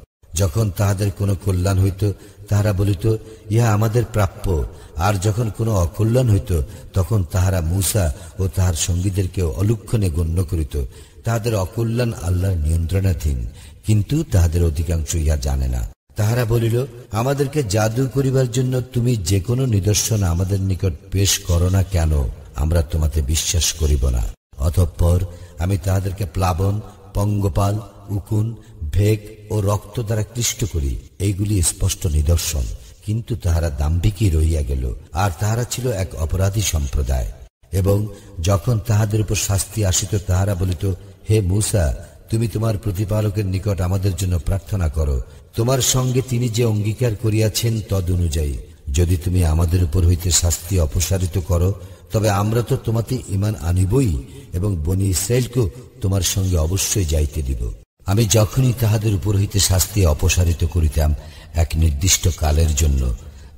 যখন তাহাদের কোনো কল্যাণ হইত, তাহারা বলিত, ইহা আমাদের প্রাপ্য, আর যখন কোনো অকল্যাণ হইত, তখন তাহারা মূসা ও তাহার সঙ্গীদেরকে অলুক্ষণে গণ্য করিত। তাহাদের অকল্যাণ আল্লাহর নিয়ন্ত্রণাধীন, কিন্তু তাহাদের অধিকাংশ ইহা জানে না। তাহারা বলিল, আমাদেরকে জাদু করিবার জন্য তুমি যে কোনো নিদর্শন আমাদের নিকট পেশ করো না কেন, আমরা তোমাতে বিশ্বাস করিব না। অতঃপর আমি তাহাদেরকে প্লাবন, পঙ্গপাল, উকুন, ভেগ ও রক্ত দ্বারা ক্লিষ্ট করি। এইগুলি স্পষ্ট নিদর্শন, কিন্তু তাহারা দাম্ভিকই রহিয়া গেল, আর তাহারা ছিল এক অপরাধী সম্প্রদায়। এবং যখন তাহাদের উপর শাস্তি আসিত, তাহারা বলিত, হে মূসা, তুমি তোমার প্রতিপালকের নিকট আমাদের জন্য প্রার্থনা করো, তোমার সঙ্গে তিনি যে অঙ্গীকার করিয়াছেন তদ অনুযায়ী। যদি তুমি আমাদের উপর হইতে শাস্তি অপসারিত করো, তবে আমরা তো তোমাতে ঈমান আনিবই এবং বনী ইসরায়েলকেও তোমার সঙ্গে অবশ্যই যাইতে দিব। আমি যখনই তাহাদের উপর হইতে শাস্তি অপসারিত করিতাম এক নির্দিষ্ট কালের জন্য,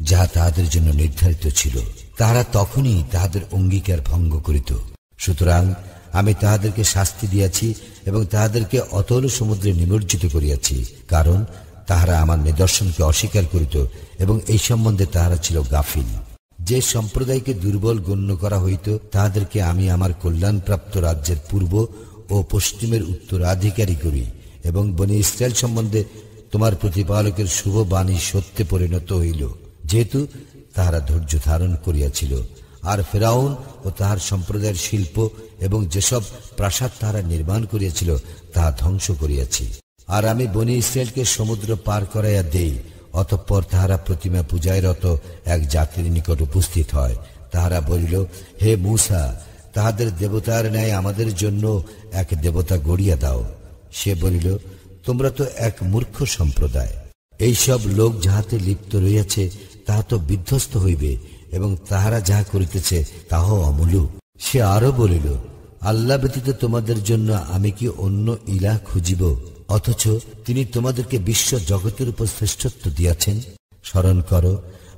যাহা তাহাদের জন্য নির্ধারিত ছিল, তাহারা তখনই তাহাদের অঙ্গীকার ভঙ্গ করিত। সুতরাং আমি তাহাদেরকে শাস্তি দিয়াছি এবং তাহাদেরকে অতল সমুদ্রে নিমজ্জিত করিয়াছি, কারণ তাহারা আমার নিদর্শনকে অস্বীকার করিত এবং এই সম্বন্ধে তাহারা ছিল গাফিল। যে সম্প্রদায়কে দুর্বল গণ্য করা হইত, তাহাদেরকে আমি আমার কল্যাণপ্রাপ্ত রাজ্যের পূর্ব ও পশ্চিমের উত্তরাধিকারী করি এবং বনী ইসরায়েল সম্বন্ধে তোমার প্রতিপালকের শুভ বাণী সত্যে পরিণত হইল, যেহেতু তাহারা ধৈর্য ধারণ করিয়াছিল। আর ফিরআউন ও তাহার সম্প্রদায়ের শিল্প এবং যেসব প্রাসাদ তাহারা নির্মাণ করিয়াছিল তাহা ধ্বংস করিয়াছি। আর আমি বনী ইসরায়েলকে সমুদ্র পার করাইয়া দেই, অতঃপর তাহারা প্রতিমা পূজায় রত এক জাতির নিকট উপস্থিত হয়। তাহারা বলিল, হে মূসা, তাহাদের দেবতার ন্যায় আমাদের জন্য এক দেবতা গড়িয়া দাও। সে বলিল, তোমরা তো এক মূর্খ সম্প্রদায়। এইসব লোক যাহাতে লিপ্ত রইয়াছে তাহা তো বিধ্বস্ত হইবে এবং তাহারা যাহা করিতেছে তাহাও অমূলক। সে আরো বলিল, আল্লাহ ব্যতীত তোমাদের জন্য আমি কি অন্য ইলাহ খুঁজিব, অথচ তিনি তোমাদেরকে বিশ্ব জগতের উপর শ্রেষ্ঠত্ব দিয়াছেন? স্মরণ করো,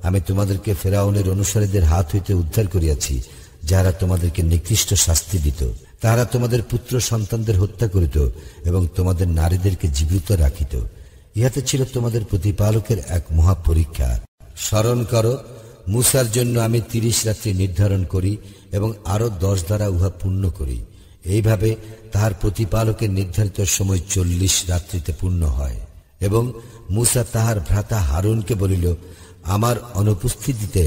আমি তোমাদেরকে ফিরআউনের অনুসারীদের হাত হইতে উদ্ধার করিয়াছি, যাহারা তোমাদেরকে নিকৃষ্ট শাস্তি দিত। তাহারা তোমাদের পুত্র সন্তানদের হত্যা করিত এবং তোমাদের নারীদেরকে জীবিত রাখিত। ইহাতে ছিল তোমাদের প্রতিপালকের এক মহাপরীক্ষা। স্মরণ করো, মূসার জন্য আমি 30 রাত্রি নির্ধারণ করি এবং আরো 10 দ্বারা উহা পূর্ণ করি। এইভাবে তাহার প্রতিপালকের নির্ধারিত সময় 40 রাত্রিতে পূর্ণ হয়। এবং মূসা তাহার ভ্রাতা হারুনকে বলিল, আমার অনুপস্থিতিতে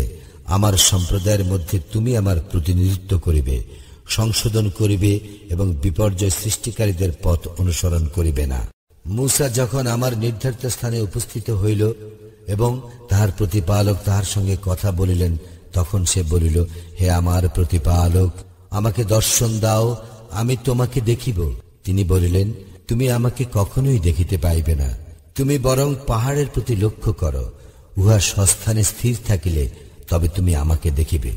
আমার সম্প্রদায়ের মধ্যে তুমি আমার প্রতিনিধিত্ব করিবে, সংশোধন করিবে এবং বিপর্যয় সৃষ্টিকারীদের পথ অনুসরণ করিবে না। মূসা যখন আমার নির্ধারিত স্থানে উপস্থিত হইল এবং তাহার প্রতিপালক তাহার সঙ্গে কথা বলিলেন, তখন সে বলিল, হে আমার প্রতিপালক, আমাকে দর্শন দাও, আমি তোমাকে দেখিব। তিনি বলিলেন, তুমি আমাকে কখনোই দেখিতে পাইবে না, তুমি বরং পাহাড়ের প্রতি লক্ষ্য করো, উহা স্বস্থানে স্থির থাকিলে তবে তুমি আমাকে দেখিবে।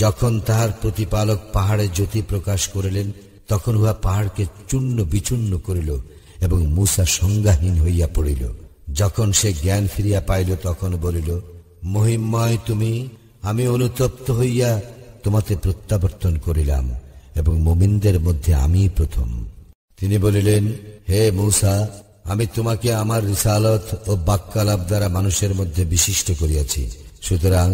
যখন তাহার প্রতিপালক পাহাড়ে জ্যোতি প্রকাশ করিলেন, তখন উহা পাহাড়কে চূর্ণ বিচূর্ণ করিল এবং মূসা সংজ্ঞাহীন হইয়া পড়িল। যখন সে জ্ঞান ফিরিয়া পাইল তখন বলিল, মহিমময় তুমি, আমি অনুতপ্ত হইয়া তোমাতে প্রত্যাবর্তন করিলাম এবং মুমিনদের মধ্যে আমি প্রথম। তিনি বলিলেন, হে মূসা, আমি তোমাকে আমার রিসালত ও বাক্যালাপ দ্বারা মানুষের মধ্যে বিশিষ্ট করিয়াছি, সুতরাং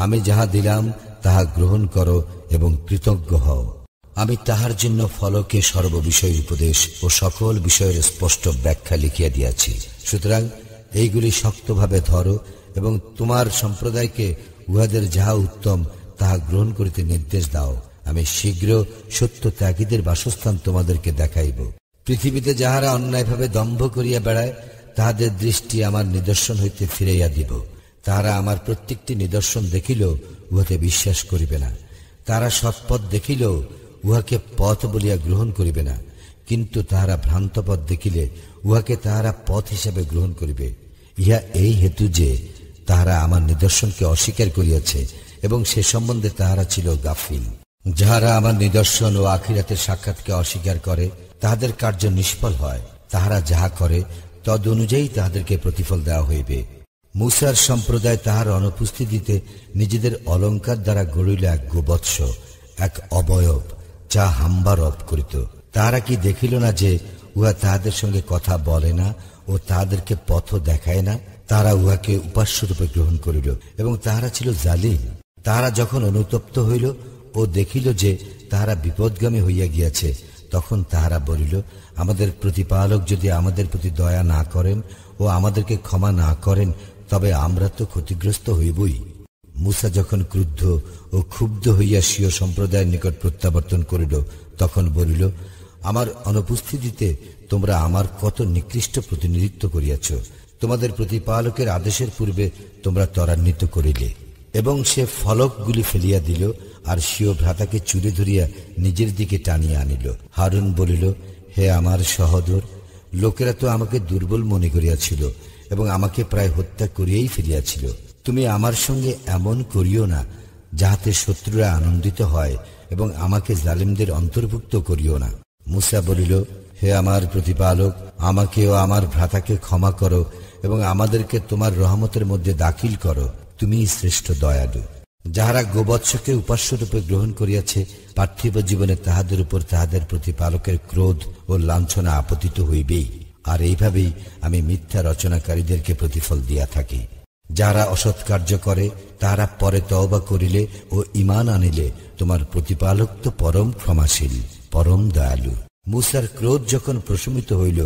আমি যাহা দিলাম তাহা গ্রহণ করো এবং কৃতজ্ঞ হও। আমি তাহার জন্য ফলকে সর্ববিষয় উপদেশ ও সকল বিষয়ের স্পষ্ট ব্যাখ্যা লিখিয়া দিয়াছি, সুতরাং এইগুলি শক্তভাবে ধরো এবং তোমার সম্প্রদায়কে উহাদের যাহা উত্তম তাহা গ্রহণ করিতে নির্দেশ দাও। আমি শীঘ্র সত্য ত্যাগীদের বাসস্থান তোমাদেরকে দেখাইব। পৃথিবীতে যাহারা অন্যায়ভাবে দম্ভ করিয়া বেড়ায় তাহাদের দৃষ্টি আমার নিদর্শন হইতে ফিরাইয়া দিব। তাহারা আমার প্রত্যেকটি নিদর্শন দেখিল উহাতে বিশ্বাস করিবে না। তারা সৎপথ দেখিল উহাকে পথ বলিয়া গ্রহণ করিবে না, কিন্তু তাহারা ভ্রান্ত পথ দেখিলে উহাকে তাহারা পথ হিসাবে গ্রহণ করিবে। ইহা এই হেতু যে তাহারা আমার নিদর্শনকে অস্বীকার করিয়াছে এবং সে সম্বন্ধে তাহারা ছিল গাফিল। যাহারা আমার নিদর্শন ও আখিরাতের সাক্ষাৎকে অস্বীকার করে তাহাদের কার্য নিষ্ফল হয়। তাহারা যাহা করে তদ অনুযায়ী তাহাদেরকে প্রতিফল দেওয়া হইবে। মূসার সম্প্রদায় তাহার অনুপস্থিতিতে নিজেদের অলঙ্কার দ্বারা গড়িল এক গোবৎস, এক অবয়ব, যা হাম্বা রব করিত। তাহারা কি দেখিল না যে উহা তাহাদের সঙ্গে কথা বলে না ও তাহাদেরকে পথ দেখায় না? তাহারা উহাকে উপাস্যরূপে গ্রহণ করিল এবং তাহারা ছিল জালিম। তাহারা যখন অনুতপ্ত হইল ও দেখিল যে তাহারা বিপদগামী হইয়া গিয়াছে, তখন তাহারা বলিল, আমাদের প্রতিপালক যদি আমাদের প্রতি দয়া না করেন ও আমাদেরকে ক্ষমা না করেন তবে আমরা তো ক্ষতিগ্রস্ত হইবই। মূসা যখন ক্রুদ্ধ ও ক্ষুব্ধ হইয়া স্বীয় সম্প্রদায়ের নিকট প্রত্যাবর্তন করিল তখন বলিল, আমার অনুপস্থিতিতে তোমরা আমার কত নিকৃষ্ট প্রতিনিধিত্ব করিয়াছ। তোমাদের প্রতিপালকের আদেশের পূর্বে তোমরা ত্বরান্বিত করিলে। এবং সে ফলকগুলি ফেলিয়া দিল আর স্বীয় ভ্রাতাকে চুলে ধরিয়া নিজের দিকে টানিয়া আনিল। হারুন বলিল, হে আমার সহোদর, লোকেরা তো আমাকে দুর্বল মনে করিয়াছিল এবং আমাকে প্রায় হত্যা করিয়াই ফেলিয়াছিল। তুমি আমার সঙ্গে এমন করিও না যাহাতে শত্রুরা আনন্দিত হয় এবং আমাকে জালিমদের অন্তর্ভুক্ত করিও না। মূসা বলিল, হে আমার প্রতিপালক, আমাকে ও আমার ভ্রাতাকে ক্ষমা করো এবং আমাদেরকে তোমার রহমতের মধ্যে দাখিল করো, তুমিই শ্রেষ্ঠ দয়ালু। যাহারা গোবৎসকে উপাস্যরূপে গ্রহণ করিয়াছে পার্থিব জীবনে তাহাদের উপর তাহাদের প্রতিপালকের ক্রোধ ও লাঞ্ছনা আপতিত হইবেই। আর এইভাবেই আমি মিথ্যা রচনাকারীদেরকে প্রতিফল দিয়া থাকি। যারা অসৎ কার্য করে তাহারা পরে তওবা করিলে ও ঈমান আনিলে তোমার প্রতিপালক তো পরম ক্ষমাশীল, পরম দয়ালু। মূসার ক্রোধ যখন প্রশমিত হইল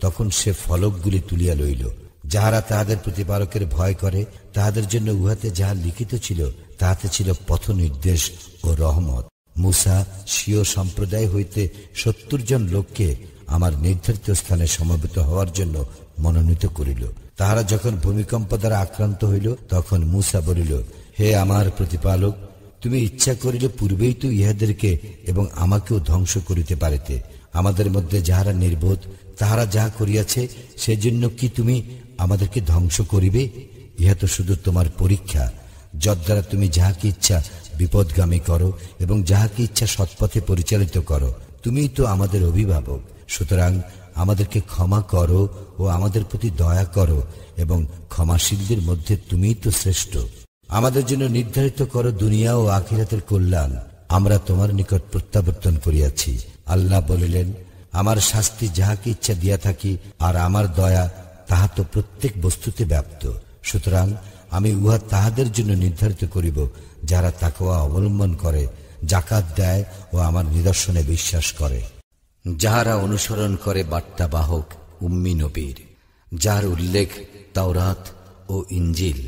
তখন সে ফলকগুলি তুলিয়া লইল। যাহারা তাহাদের প্রতিপালকের ভয় করে তাহাদের জন্য উহাতে যাহা লিখিত ছিল তাহাতে ছিল পথ নির্দেশ ও রহমত। মূসা স্বীয় সম্প্রদায় হইতে 70 জন লোককে আমার নির্ধারিত স্থানে সমবেত হওয়ার জন্য মনোনীত করিল। তাহারা যখন ভূমিকম্প দ্বারা আক্রান্ত হইল তখন মূসা বলিল, হে আমার প্রতিপালক, তুমি ইচ্ছা করিলে পূর্বেই তো ইহাদেরকে এবং আমাকেও ধ্বংস করিতে পারিতে। আমাদের মধ্যে যাহারা নির্বোধ তাহারা যাহা করিয়াছে সেজন্য কি তুমি আমাদেরকে ধ্বংস করিবে? ইহা তো শুধু তোমার পরীক্ষা, যদ্বারা তুমি যাহাকে ইচ্ছা বিপদগামী করো এবং যাহাকে ইচ্ছা সৎপথে পরিচালিত করো। তুমিই তো আমাদের অভিভাবক, সুতরাং আমাদেরকে ক্ষমা করো ও আমাদের প্রতি দয়া করো এবং ক্ষমাশীলদের মধ্যে তুমিই তো শ্রেষ্ঠ। আমাদের জন্য নির্ধারিত করো দুনিয়া ও আখিরাতের কল্যাণ। আমরা তোমার নিকট প্রত্যাবর্তন করিয়াছি। আল্লাহ বলিলেন, আমার শাস্তি যাহাকে ইচ্ছা দিয়া থাকি আর আমার দয়া তাহা তো প্রত্যেক বস্তুতে ব্যাপ্ত। সুতরাং আমি উহা তাহাদের জন্য নির্ধারিত করিব যারা তাকওয়া অবলম্বন করে, জাকাত দেয় ও আমার নিদর্শনে বিশ্বাস করে। যাহারা অনুসরণ করে বার্তাবাহক উম্মি নবীর, যার উল্লেখ তাওরাত ও ইঞ্জিল,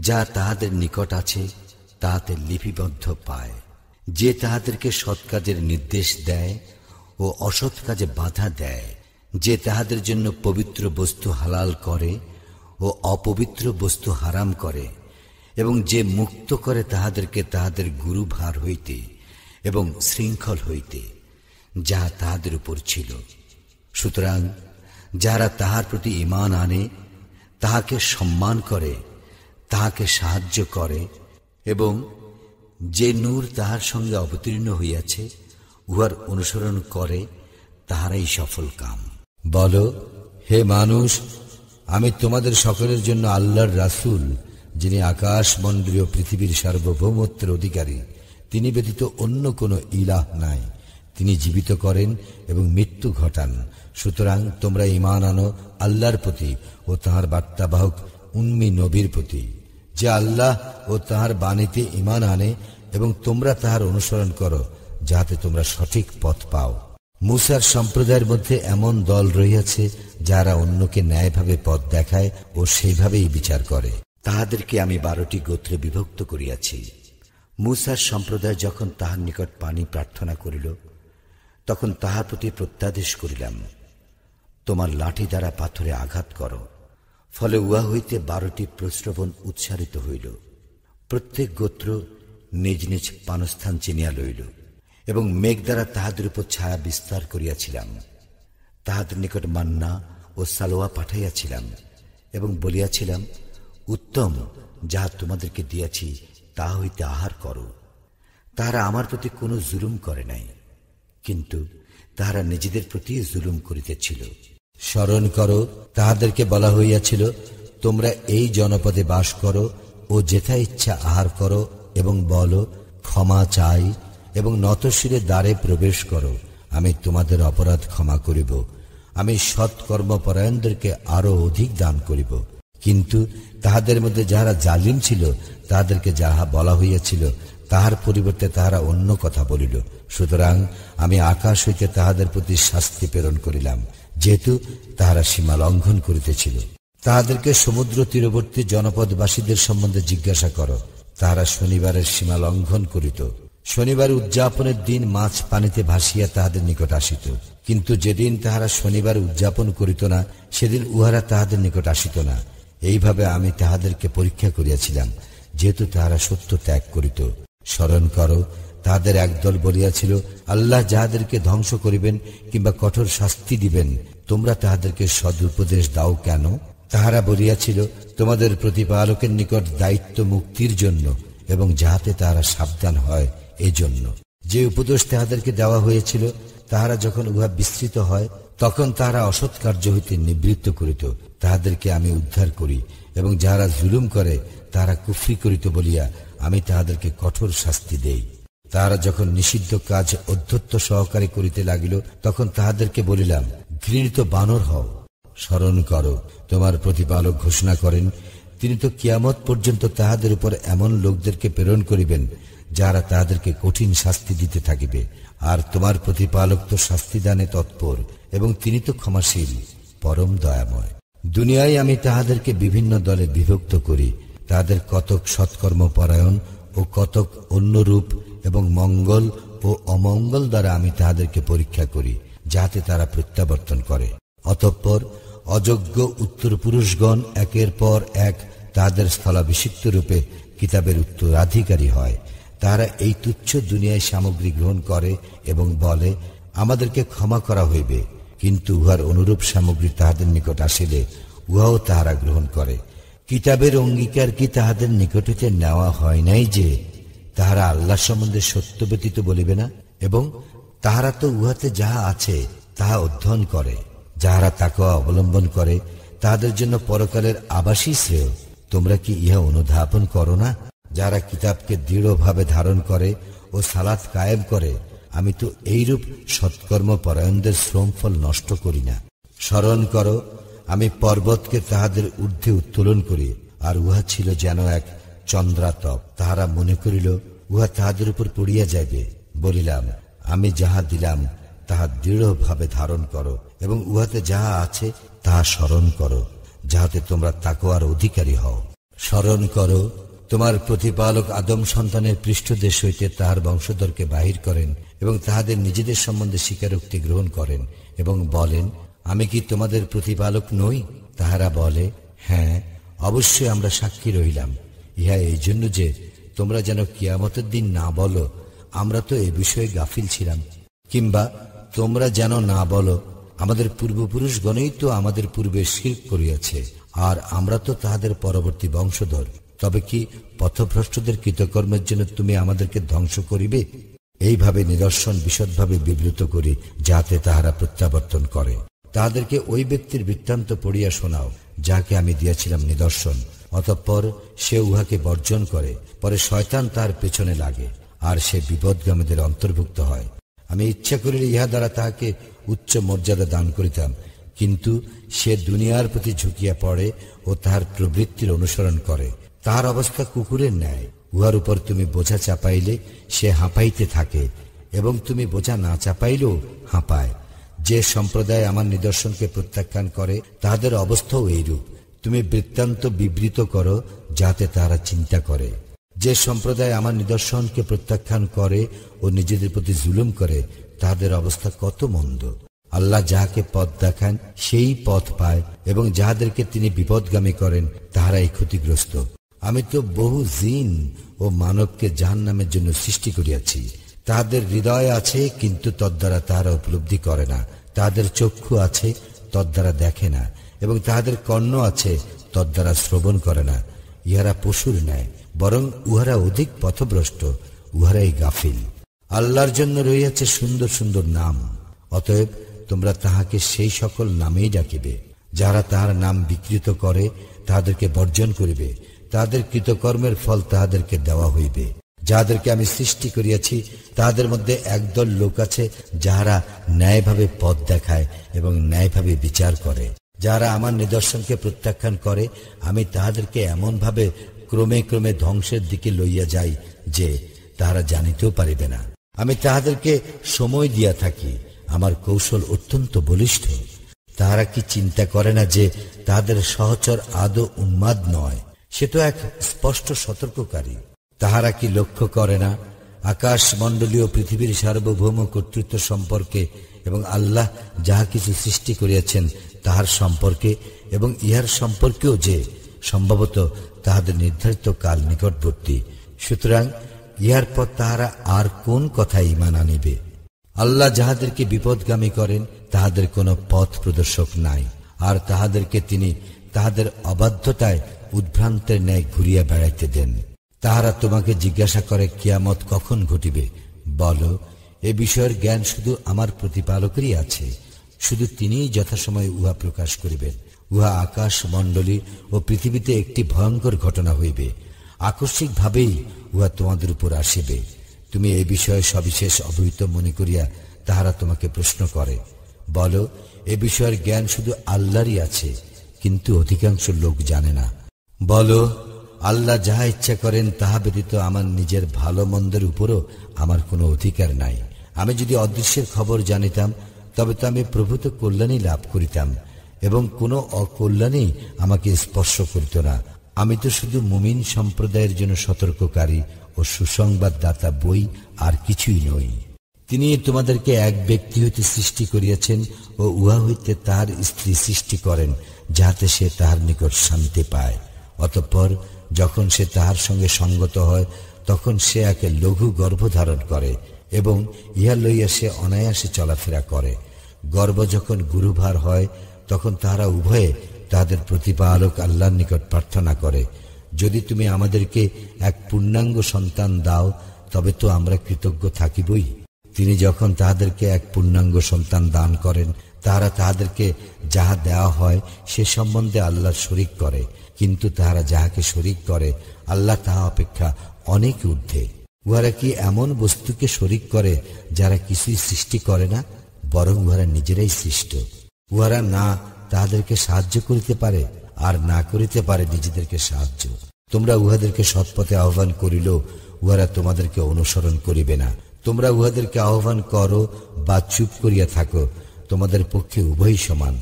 যা তাহাদের নিকট আছে তাহাতে লিপিবদ্ধ পায়, যে তাহাদেরকে সৎ কাজের নির্দেশ দেয় ও অসৎ কাজে বাধা দেয়, যে তাহাদের জন্য পবিত্র বস্তু হালাল করে ও অপবিত্র বস্তু হারাম করে, এবং যে মুক্ত করে তাহাদেরকে তাহাদের গুরু ভার হইতে এবং শৃঙ্খল হইতে, যাহা তাহাদের উপর ছিল। সুতরাং যাহারা তাহার প্রতি ঈমান আনে, তাহাকে সম্মান করে, তাহাকে সাহায্য করে এবং যে নূর তাহার সঙ্গে অবতীর্ণ হইয়াছে উহার অনুসরণ করে তাহারাই সফল কাম। বলো, হে মানুষ, আমি তোমাদের সকলের জন্য আল্লাহর রাসূল, যিনি আকাশ মণ্ডলীয় পৃথিবীর সার্বভৌমত্বের অধিকারী। তিনি ব্যতীত অন্য কোনো ইলাহ নাই। তিনি জীবিত করেন এবং মৃত্যু ঘটান। সুতরাং তোমরা ঈমান আনো আল্লাহর প্রতি ও তাহার বার্তাবাহক উম্মি নবীর প্রতি, যে আল্লাহ ও তাহার বাণীতে ঈমান আনে, এবং তোমরা তাহার অনুসরণ করো, যাহাতে তোমরা সঠিক পথ পাও। মূসার সম্প্রদায়ের মধ্যে এমন দল রহিয়াছে যারা অন্যকে ন্যায়ভাবে পথ দেখায় ও সেইভাবেই বিচার করে। তাহাদেরকে আমি 12টি গোত্রে বিভক্ত করিয়াছি। মূসার সম্প্রদায় যখন তাহার নিকট পানি প্রার্থনা করিল, তখন তাহার প্রতি প্রত্যাদেশ করিলাম, তোমার লাঠি দ্বারা পাথরে আঘাত করো। ফলে উহা হইতে 12টি প্রস্রবণ উচ্চারিত হইল। প্রত্যেক গোত্র নিজ নিজ পানস্থান চিনিয়া লইল, এবং মেঘ দ্বারা তাহাদের উপর ছায়া বিস্তার করিয়াছিলাম। তাহাদের নিকট মান্না ও সালোয়া পাঠাইয়াছিলাম, এবং বলিয়াছিলাম, উত্তম যাহা তোমাদেরকে দিয়াছি তাহা হইতে আহার করো। তাহারা আমার প্রতি কোনো জুলুম করে নাই, কিন্তু তাহারা নিজেদের প্রতি জুলুম করিতেছিল। স্মরণ করো, তাহাদেরকে বলা হইয়াছিল, তোমরা এই জনপদে বাস করো ও যেথা ইচ্ছা আহার করো, এবং বলো, ক্ষমা চাই, এবং নতশিরে দ্বারে প্রবেশ করো, আমি তোমাদের অপরাধ ক্ষমা করিব। আমি সৎকর্মপরায়ণদেরকে আরো অধিক দান করিব। কিন্তু তাহাদের মধ্যে যাহারা জালিম ছিল, তাহাদেরকে যাহা বলা হইয়াছিল তাহার পরিবর্তে তাহারা অন্য কথা বলিল। সুতরাং আমি আকাশ হইতে তাহাদের প্রতি শাস্তি প্রেরণ করিলাম, যেহেতু তাহারা সীমা লঙ্ঘন করিতেছিল। তাহাদেরকে সমুদ্র তীরবর্তী জনপদবাসীদের সম্বন্ধে জিজ্ঞাসা করো। তাহারা শনিবারের সীমা লঙ্ঘন করিত। শনিবার উদযাপনের দিন মাছ পানিতে ভাসিয়া তাহাদের নিকট আসিত, কিন্তু যেদিন তাহারা শনিবার উদযাপন করিত না, সেদিন উহারা তাহাদের নিকট আসিত না। এইভাবে আমি তাহাদেরকে পরীক্ষা করিয়াছিলাম, যেহেতু তাহারা সত্য ত্যাগ করিত। স্মরণ করো, তাহাদের একদল বলিয়াছিল, আল্লাহ যাহাদেরকে ধ্বংস করিবেন কিংবা কঠোর শাস্তি দিবেন, তোমরা তাহাদেরকে সদুপদেশ দাও কেন? তাহারা বলিয়াছিল, তোমাদের প্রতিপালকের নিকট দায়িত্ব মুক্তির জন্য, এবং যাহাতে তাহারা সাবধান হয় এজন্য। যে উপদেশ তাহাদেরকে দেওয়া হয়েছিল, তাহারা যখন উহা বিস্তৃত হয়, তখন তাহারা অসৎ কার্য হইতে নিবৃত্ত করিত। তাহাদেরকে আমি উদ্ধার করি, এবং যাহারা জুলুম করে তাহারা কুফরি করিত বলিয়া আমি তাহাদেরকে কঠোর শাস্তি দেই। তাহারা যখন নিষিদ্ধ কাজ অধ্যত্ত সহকারে করিতে লাগিল, তখন তাহাদেরকে বলিলাম, ঘৃণিত বানর হও। স্মরণ করো, তোমার প্রতিপালক ঘোষণা করেন, তিনি তো কিয়ামত পর্যন্ত তাহাদের উপর এমন লোকদেরকে প্রেরণ করিবেন, যারা তাহাদেরকে কঠিন শাস্তি দিতে থাকিবে। আর তোমার প্রতিপালক তো শাস্তি দানে তৎপর, এবং তিনি তো ক্ষমাশীল, পরম দয়াময়। দুনিয়ায় আমি তাহাদেরকে বিভিন্ন দলে বিভক্ত করি। তাহাদের কতক সৎকর্মপরায়ণ ও কতক অন্যরূপ, এবং মঙ্গল ও অমঙ্গল দ্বারা আমি তাহাদেরকে পরীক্ষা করি, যাহাতে তারা প্রত্যাবর্তন করে। অতঃপর অযোগ্য উত্তর পুরুষগণ একের পর এক তাহাদের স্থলাভিষিক্ত রূপে কিতাবের উত্তরাধিকারী হয়। তাহারা এই তুচ্ছ দুনিয়ায় সামগ্রী গ্রহণ করে এবং বলে, আমাদেরকে ক্ষমা করা হইবে। কিন্তু উহার অনুরূপ সামগ্রী তাহাদের নিকট আসিলে উহাও তাহারা গ্রহণ করে। কিতাবের অঙ্গীকার কি তাহাদের নিকট হইতে নেওয়া হয় নাই যে তাহারা আল্লাহ সম্বন্ধে সত্য ব্যতীত বলিবে না? এবং তাহারা তো উহাতে যাহা আছে তাহা অধ্যয়ন করে। যাহারা তাকওয়া অবলম্বন করে তাহাদের জন্য পরকালের আবাসই শ্রেয়। তোমরা কি ইহা অনুধাবন করো না? যারা কিতাবকে দৃঢ়ভাবে ধারণ করে ও সালাত কায়েম করে, আমি তো এইরূপ সৎকর্ম পরায়ণদের শ্রমফল নষ্ট করি না। স্মরণ করো, আমি পর্বতকে তাহাদের ঊর্ধ্বে উত্তোলন করি, আর উহা ছিল যেন এক চন্দ্রাতপ। তাহারা মনে করিল উহা তাহাদের উপর পড়িয়া যাইবে। বলিলাম, আমি যাহা দিলাম তাহা দৃঢ়ভাবে ধারণ করো, এবং উহাতে যাহা আছে তাহা স্মরণ করো, যাহাতে তোমরা তাকওয়ার অধিকারী হও। স্মরণ করো, তোমার প্রতিপালক আদম সন্তানের পৃষ্ঠদেশ হইতে তাহার বংশধরকে বাহির করেন, এবং তাহাদের নিজেদের সম্বন্ধে স্বীকারোক্তি গ্রহণ করেন, এবং বলেন, আমি কি তোমাদের প্রতিপালক নই? তাহারা বলে, হ্যাঁ, অবশ্যই আমরা সাক্ষী রহিলাম। ইহা এই জন্য যে তোমরা যেন কিয়ামতের দিন না বলো, আমরা তো এ বিষয়ে গাফিল ছিলাম, কিংবা তোমরা যেন না বলো, আমাদের পূর্বপুরুষগণই তো আমাদের পূর্বে শিরক করিয়াছে, আর আমরা তো তাহাদের পরবর্তী বংশধর। তবে কি পথভ্রষ্টদের কৃতকর্মের জন্য তুমি আমাদেরকে ধ্বংস করিবে? এইভাবে নিদর্শন বিশদভাবে বিবৃত করি, যাতে তাহারা প্রত্যাবর্তন করে। তাদেরকে ওই ব্যক্তির বৃত্তান্ত পড়িয়া শোনাও, যাকে আমি দিয়েছিলাম নিদর্শন, অতঃপর সে উহাকে বর্জন করে, পরে শয়তান তার পেছনে লাগে, আর সে বিপদগামীদের অন্তর্ভুক্ত হয়। আমি ইচ্ছা করিলে ইহা দ্বারা তাহাকে উচ্চ মর্যাদা দান করিতাম, কিন্তু সে দুনিয়ার প্রতি ঝুঁকিয়া পড়ে ও তাহার প্রবৃত্তির অনুসরণ করে। তাহার অবস্থা কুকুরের ন্যায়। উহার উপর তুমি বোঝা চাপাইলে সে হাঁপাইতে থাকে, এবং তুমি বোঝা না চাপাইলেও হাঁপায়। যে সম্প্রদায় আমার নিদর্শনকে প্রত্যাখ্যান করে, তাহাদের অবস্থাও এইরূপ। তুমি বৃত্তান্ত বিবৃত করো, যাতে তারা চিন্তা করে। যে সম্প্রদায় আমার নিদর্শনকে প্রত্যাখ্যান করে ও নিজেদের প্রতি জুলুম করে, তাদের অবস্থা কত মন্দ। আল্লাহ যাহাকে পথ দেখান সেই পথ পায়, এবং যাহাদেরকে তিনি বিপদগামী করেন তাহারাই ক্ষতিগ্রস্ত। আমি তো বহু জিন ও মানবকে জাহান্নামের জন্য সৃষ্টি করিয়াছি। তাহাদের হৃদয় আছে, কিন্তু তদ্বারা তাহারা উপলব্ধি করে না। তাহাদের চক্ষু আছে, তদ্বারা দেখে না, এবং তাহাদের কর্ণ আছে, তদ্বারা শ্রবণ করে না। ইহারা পশুর ন্যায়, বরং উহারা অধিক পথভ্রষ্ট, উহারাই গাফিল। আল্লাহর জন্য রহিয়াছে সুন্দর সুন্দর নাম, অতএব তোমরা তাহাকে সেই সকল নামেই ডাকিবে। যারা তাহার নাম বিকৃত করে, তাহাদেরকে বর্জন করিবে। তাহাদের কৃতকর্মের ফল তাহাদেরকে দেওয়া হইবে। যাহাদেরকে আমি সৃষ্টি করিয়াছি, তাহাদের মধ্যে একদল লোক আছে, যাহারা ন্যায়ভাবে পথ দেখায় এবং ন্যায়ভাবে বিচার করে। যারা আমার নিদর্শনকে প্রত্যাখ্যান করে, আমি তাহাদেরকে এমন ভাবে ক্রমে ক্রমে ধ্বংসের দিকে লইয়া যাই যে তাহারা জানিতেও পারিবে না। আমি তাহাদেরকে সময় দিয়া থাকি, আমার কৌশল অত্যন্ত বলিষ্ঠ। তাহারা কি চিন্তা করে না যে তাহাদের সহচর আদৌ উন্মাদ নয়? সে তো এক স্পষ্ট সতর্ককারী। তাহারা কি লক্ষ্য করে না আকাশ মণ্ডলীয় পৃথিবীর সার্বভৌম কর্তৃত্ব সম্পর্কে, এবং আল্লাহ যাহা কিছু সৃষ্টি করিয়াছেন তাহার সম্পর্কে, এবং ইহার সম্পর্কেও যে সম্ভবত তাহাদের নির্ধারিত কাল নিকটবর্তী। সুতরাং ইহার পর তাহারা আর কোন কথা ঈমান আনিবে? আল্লাহ যাহাদেরকে বিপদগামী করেন, তাহাদের কোনো পথ প্রদর্শক নাই, আর তাহাদেরকে তিনি তাহাদের অবাধ্যতায় উদ্ভ্রান্তের ন্যায় ঘুরিয়া বেড়াইতে দেন। তাহারা তোমাকে জিজ্ঞাসা করে, কিয়ামত কখন ঘটিবে? বলো, এ বিষয়ের জ্ঞান শুধু আমার প্রতিপালকেরই আছে। শুধু তিনিই যথাসময়ে উহা প্রকাশ করিবেন। উহা আকাশ মণ্ডলী ও পৃথিবীতে একটি ভয়ঙ্কর ঘটনা হইবে। আকস্মিকভাবেই উহা তোমাদের উপর আসিবে। তুমি এই বিষয়ে সবিশেষ অবহিত মনে করিয়া তাহারা তোমাকে প্রশ্ন করে। বলো, এ বিষয়ের জ্ঞান শুধু আল্লাহরই আছে, কিন্তু অধিকাংশ লোক জানে না। বলো, আল্লাহ যাহা ইচ্ছা করেন তাহা ব্যতীত আমার নিজের ভালো মন্দের উপরও আমার কোনো অধিকার নাই। আমি যদি অদৃশ্যের খবর জানিতাম, তবে তো আমি প্রভূত কল্যাণই লাভ করিতাম, এবং কোনো অকল্যাণই আমাকে স্পর্শ করিত না। আমি তো শুধু মুমিন সম্প্রদায়ের জন্য সতর্ককারী ও সুসংবাদদাতা বই, আর কিছুই নই। তিনি তোমাদেরকে এক ব্যক্তি হইতে সৃষ্টি করিয়াছেন ও উহা হইতে তাহার স্ত্রী সৃষ্টি করেন, যাহাতে সে তাহার নিকট শান্তি পায়। অতঃপর যখন সে তাহার সঙ্গে সঙ্গত হয়, তখন সে একে লঘু গর্ভধারণ করে, এবং ইহা লইয়া সে অনায়াসে চলাফেরা করে। গর্ভ যখন গুরুভার হয়, তখন তাহারা উভয়ে তাহাদের প্রতিপালক আল্লাহর নিকট প্রার্থনা করে, যদি তুমি আমাদেরকে এক পূর্ণাঙ্গ সন্তান দাও, তবে তো আমরা কৃতজ্ঞ থাকিবই। তিনি যখন তাহাদেরকে এক পূর্ণাঙ্গ সন্তান দান করেন, তাহারা তাহাদেরকে যাহা দেওয়া হয় সে সম্বন্ধে আল্লাহর শরীক করে, কিন্তু তাহারা যাহাকে শরীক করে, আল্লাহ তাহা অপেক্ষা অনেক ঊর্ধ্বে। উহারা কি এমন বস্তুকে শরীক করে যারা কিছুই সৃষ্টি করে না? বরং উহারা নিজেরাই সৃষ্ট। উহারা না তাহাদেরকে সাহায্য করিতে পারে, আর না করিতে পারে নিজেদেরকে সাহায্য। তোমরা উহাদেরকে সৎপথে আহ্বান করিলেও উহারা তোমাদেরকে অনুসরণ করিবে না। তোমরা উহাদেরকে আহ্বান করো বা চুপ করিয়া থাকো, তোমাদের পক্ষে উভয়ই সমান।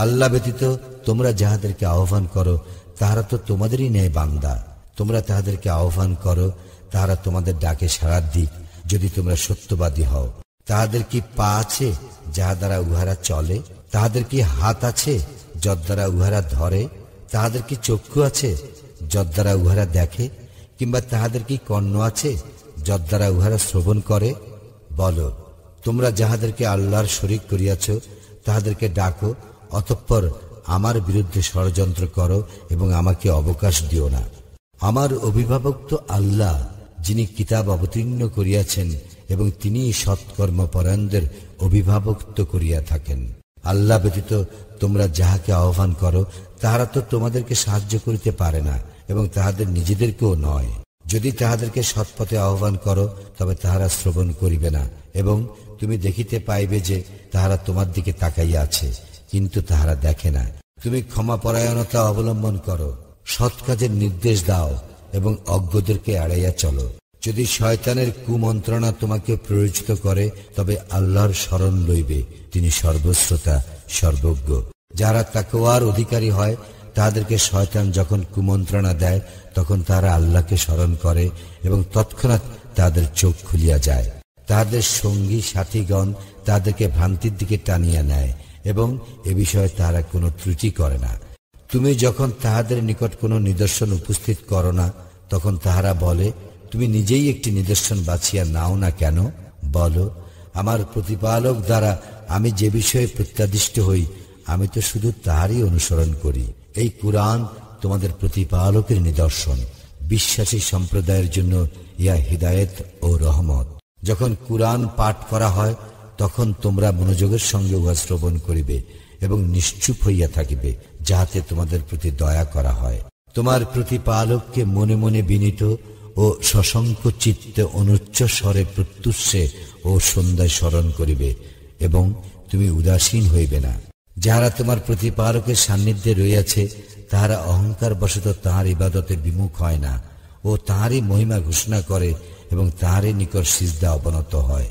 আল্লাহ ব্যতীত তোমরা যাহাদেরকে আহ্বান করো, তাহারা তো তোমাদেরই ন্যায় বান্দা। তোমরা তাহাদেরকে আহ্বান করো, তাহারা তোমাদের ডাকে সাড়া দিক, যদি তোমরা সত্যবাদী হও। তাহাদের কি পা আছে যাহা দ্বারা উহারা চলে? তাহাদের কি হাত আছে যদ্বারা উহারা ধরে? তাহাদের কি চক্ষু আছে যদ্বারা উহারা দেখে? কিংবা তাহাদের কি কর্ণ আছে যদ্বারা উহারা শ্রবণ করে? বলো, তোমরা যাহাদেরকে আল্লাহর শরীক করিয়াছ, তাহাদেরকে ডাকো, অতঃপর আমার বিরুদ্ধে ষড়যন্ত্র করো এবং আমাকে অবকাশ দিও না। আমার অভিভাবক তো আল্লাহ, যিনি কিতাব অবতীর্ণ করিয়াছেন এবং তিনি সৎকর্মপরায়ণদের অভিভাবকত্ব করিয়া থাকেন। আল্লাহ ব্যতীত তোমরা যাহাকে আহ্বান করো তাহারা তো তোমাদেরকে সাহায্য করিতে পারে না এবং তাহাদের নিজেদেরকেও নয়। যদি তাহাদেরকে সৎপথে আহ্বান করো তবে তাহারা শ্রবণ করিবে না এবং তুমি দেখিতে পাইবে যে তাহারা তোমার দিকে তাকাইয়া আছে, কিন্তু তাহারা দেখে না। তুমি ক্ষমাপরায়ণতা অবলম্বন করো, সৎ কাজের নির্দেশ দাও এবং অজ্ঞদেরকে এড়াইয়া চলো। যদি শয়তানের কুমন্ত্রণা তোমাকে প্ররোচিত করে তবে আল্লাহর শরণ লইবে, তিনি সর্বশ্রোতা সর্বজ্ঞ। যারা তাকওয়ার অধিকারী হয় তাদেরকে শয়তান যখন কুমন্ত্রণা দেয় তখন তারা আল্লাহকে স্মরণ করে এবং তৎক্ষণাৎ তাদের চোখ খুলিয়া যায়। তাদের সঙ্গী সাথীগণ তাদেরকে ভ্রান্তির দিকে টানিয়া নেয় এবং এ বিষয়ে তারা কোনো ত্রুটি করে না। তুমি যখন তাহাদের নিকট কোনো নিদর্শন উপস্থিত করো না তখন তাহারা বলে, তুমি নিজেই একটি নিদর্শন বাছিয়া নাও না কেন? বলো, আমার প্রতিপালক দ্বারা আমি যে বিষয়ে প্রত্যাদিষ্ট হই আমি তো শুধু তাহারই অনুসরণ করি। এই কুরআন তোমাদের প্রতিপালকের নিদর্শন। বিশ্বাসী সম্প্রদায়ের জন্য ইহা হিদায়েত ও রহমত। যখন কুরআন পাঠ করা হয় তখন তোমরা মনোযোগের সঙ্গে উহা শ্রবণ করিবে এবং নিশ্চুপ হইয়া থাকিবে, যাহাতে তোমাদের প্রতি দয়া করা হয়। তোমার প্রতিপালককে মনে মনে বিনীত ও সশঙ্ক চিত্তে অনুচ্চ স্বরে প্রত্যুষে ও সন্ধ্যায় স্মরণ করিবে এবং তুমি উদাসীন হইবে না। যাহারা তোমার প্রতিপালকের সান্নিধ্যে রইয়াছে তাহারা অহংকার বশত তাহার ইবাদতে বিমুখ হয় না ও তাহারই মহিমা ঘোষণা করে এবং তাহারই নিকট সিজদা অবনত হয়।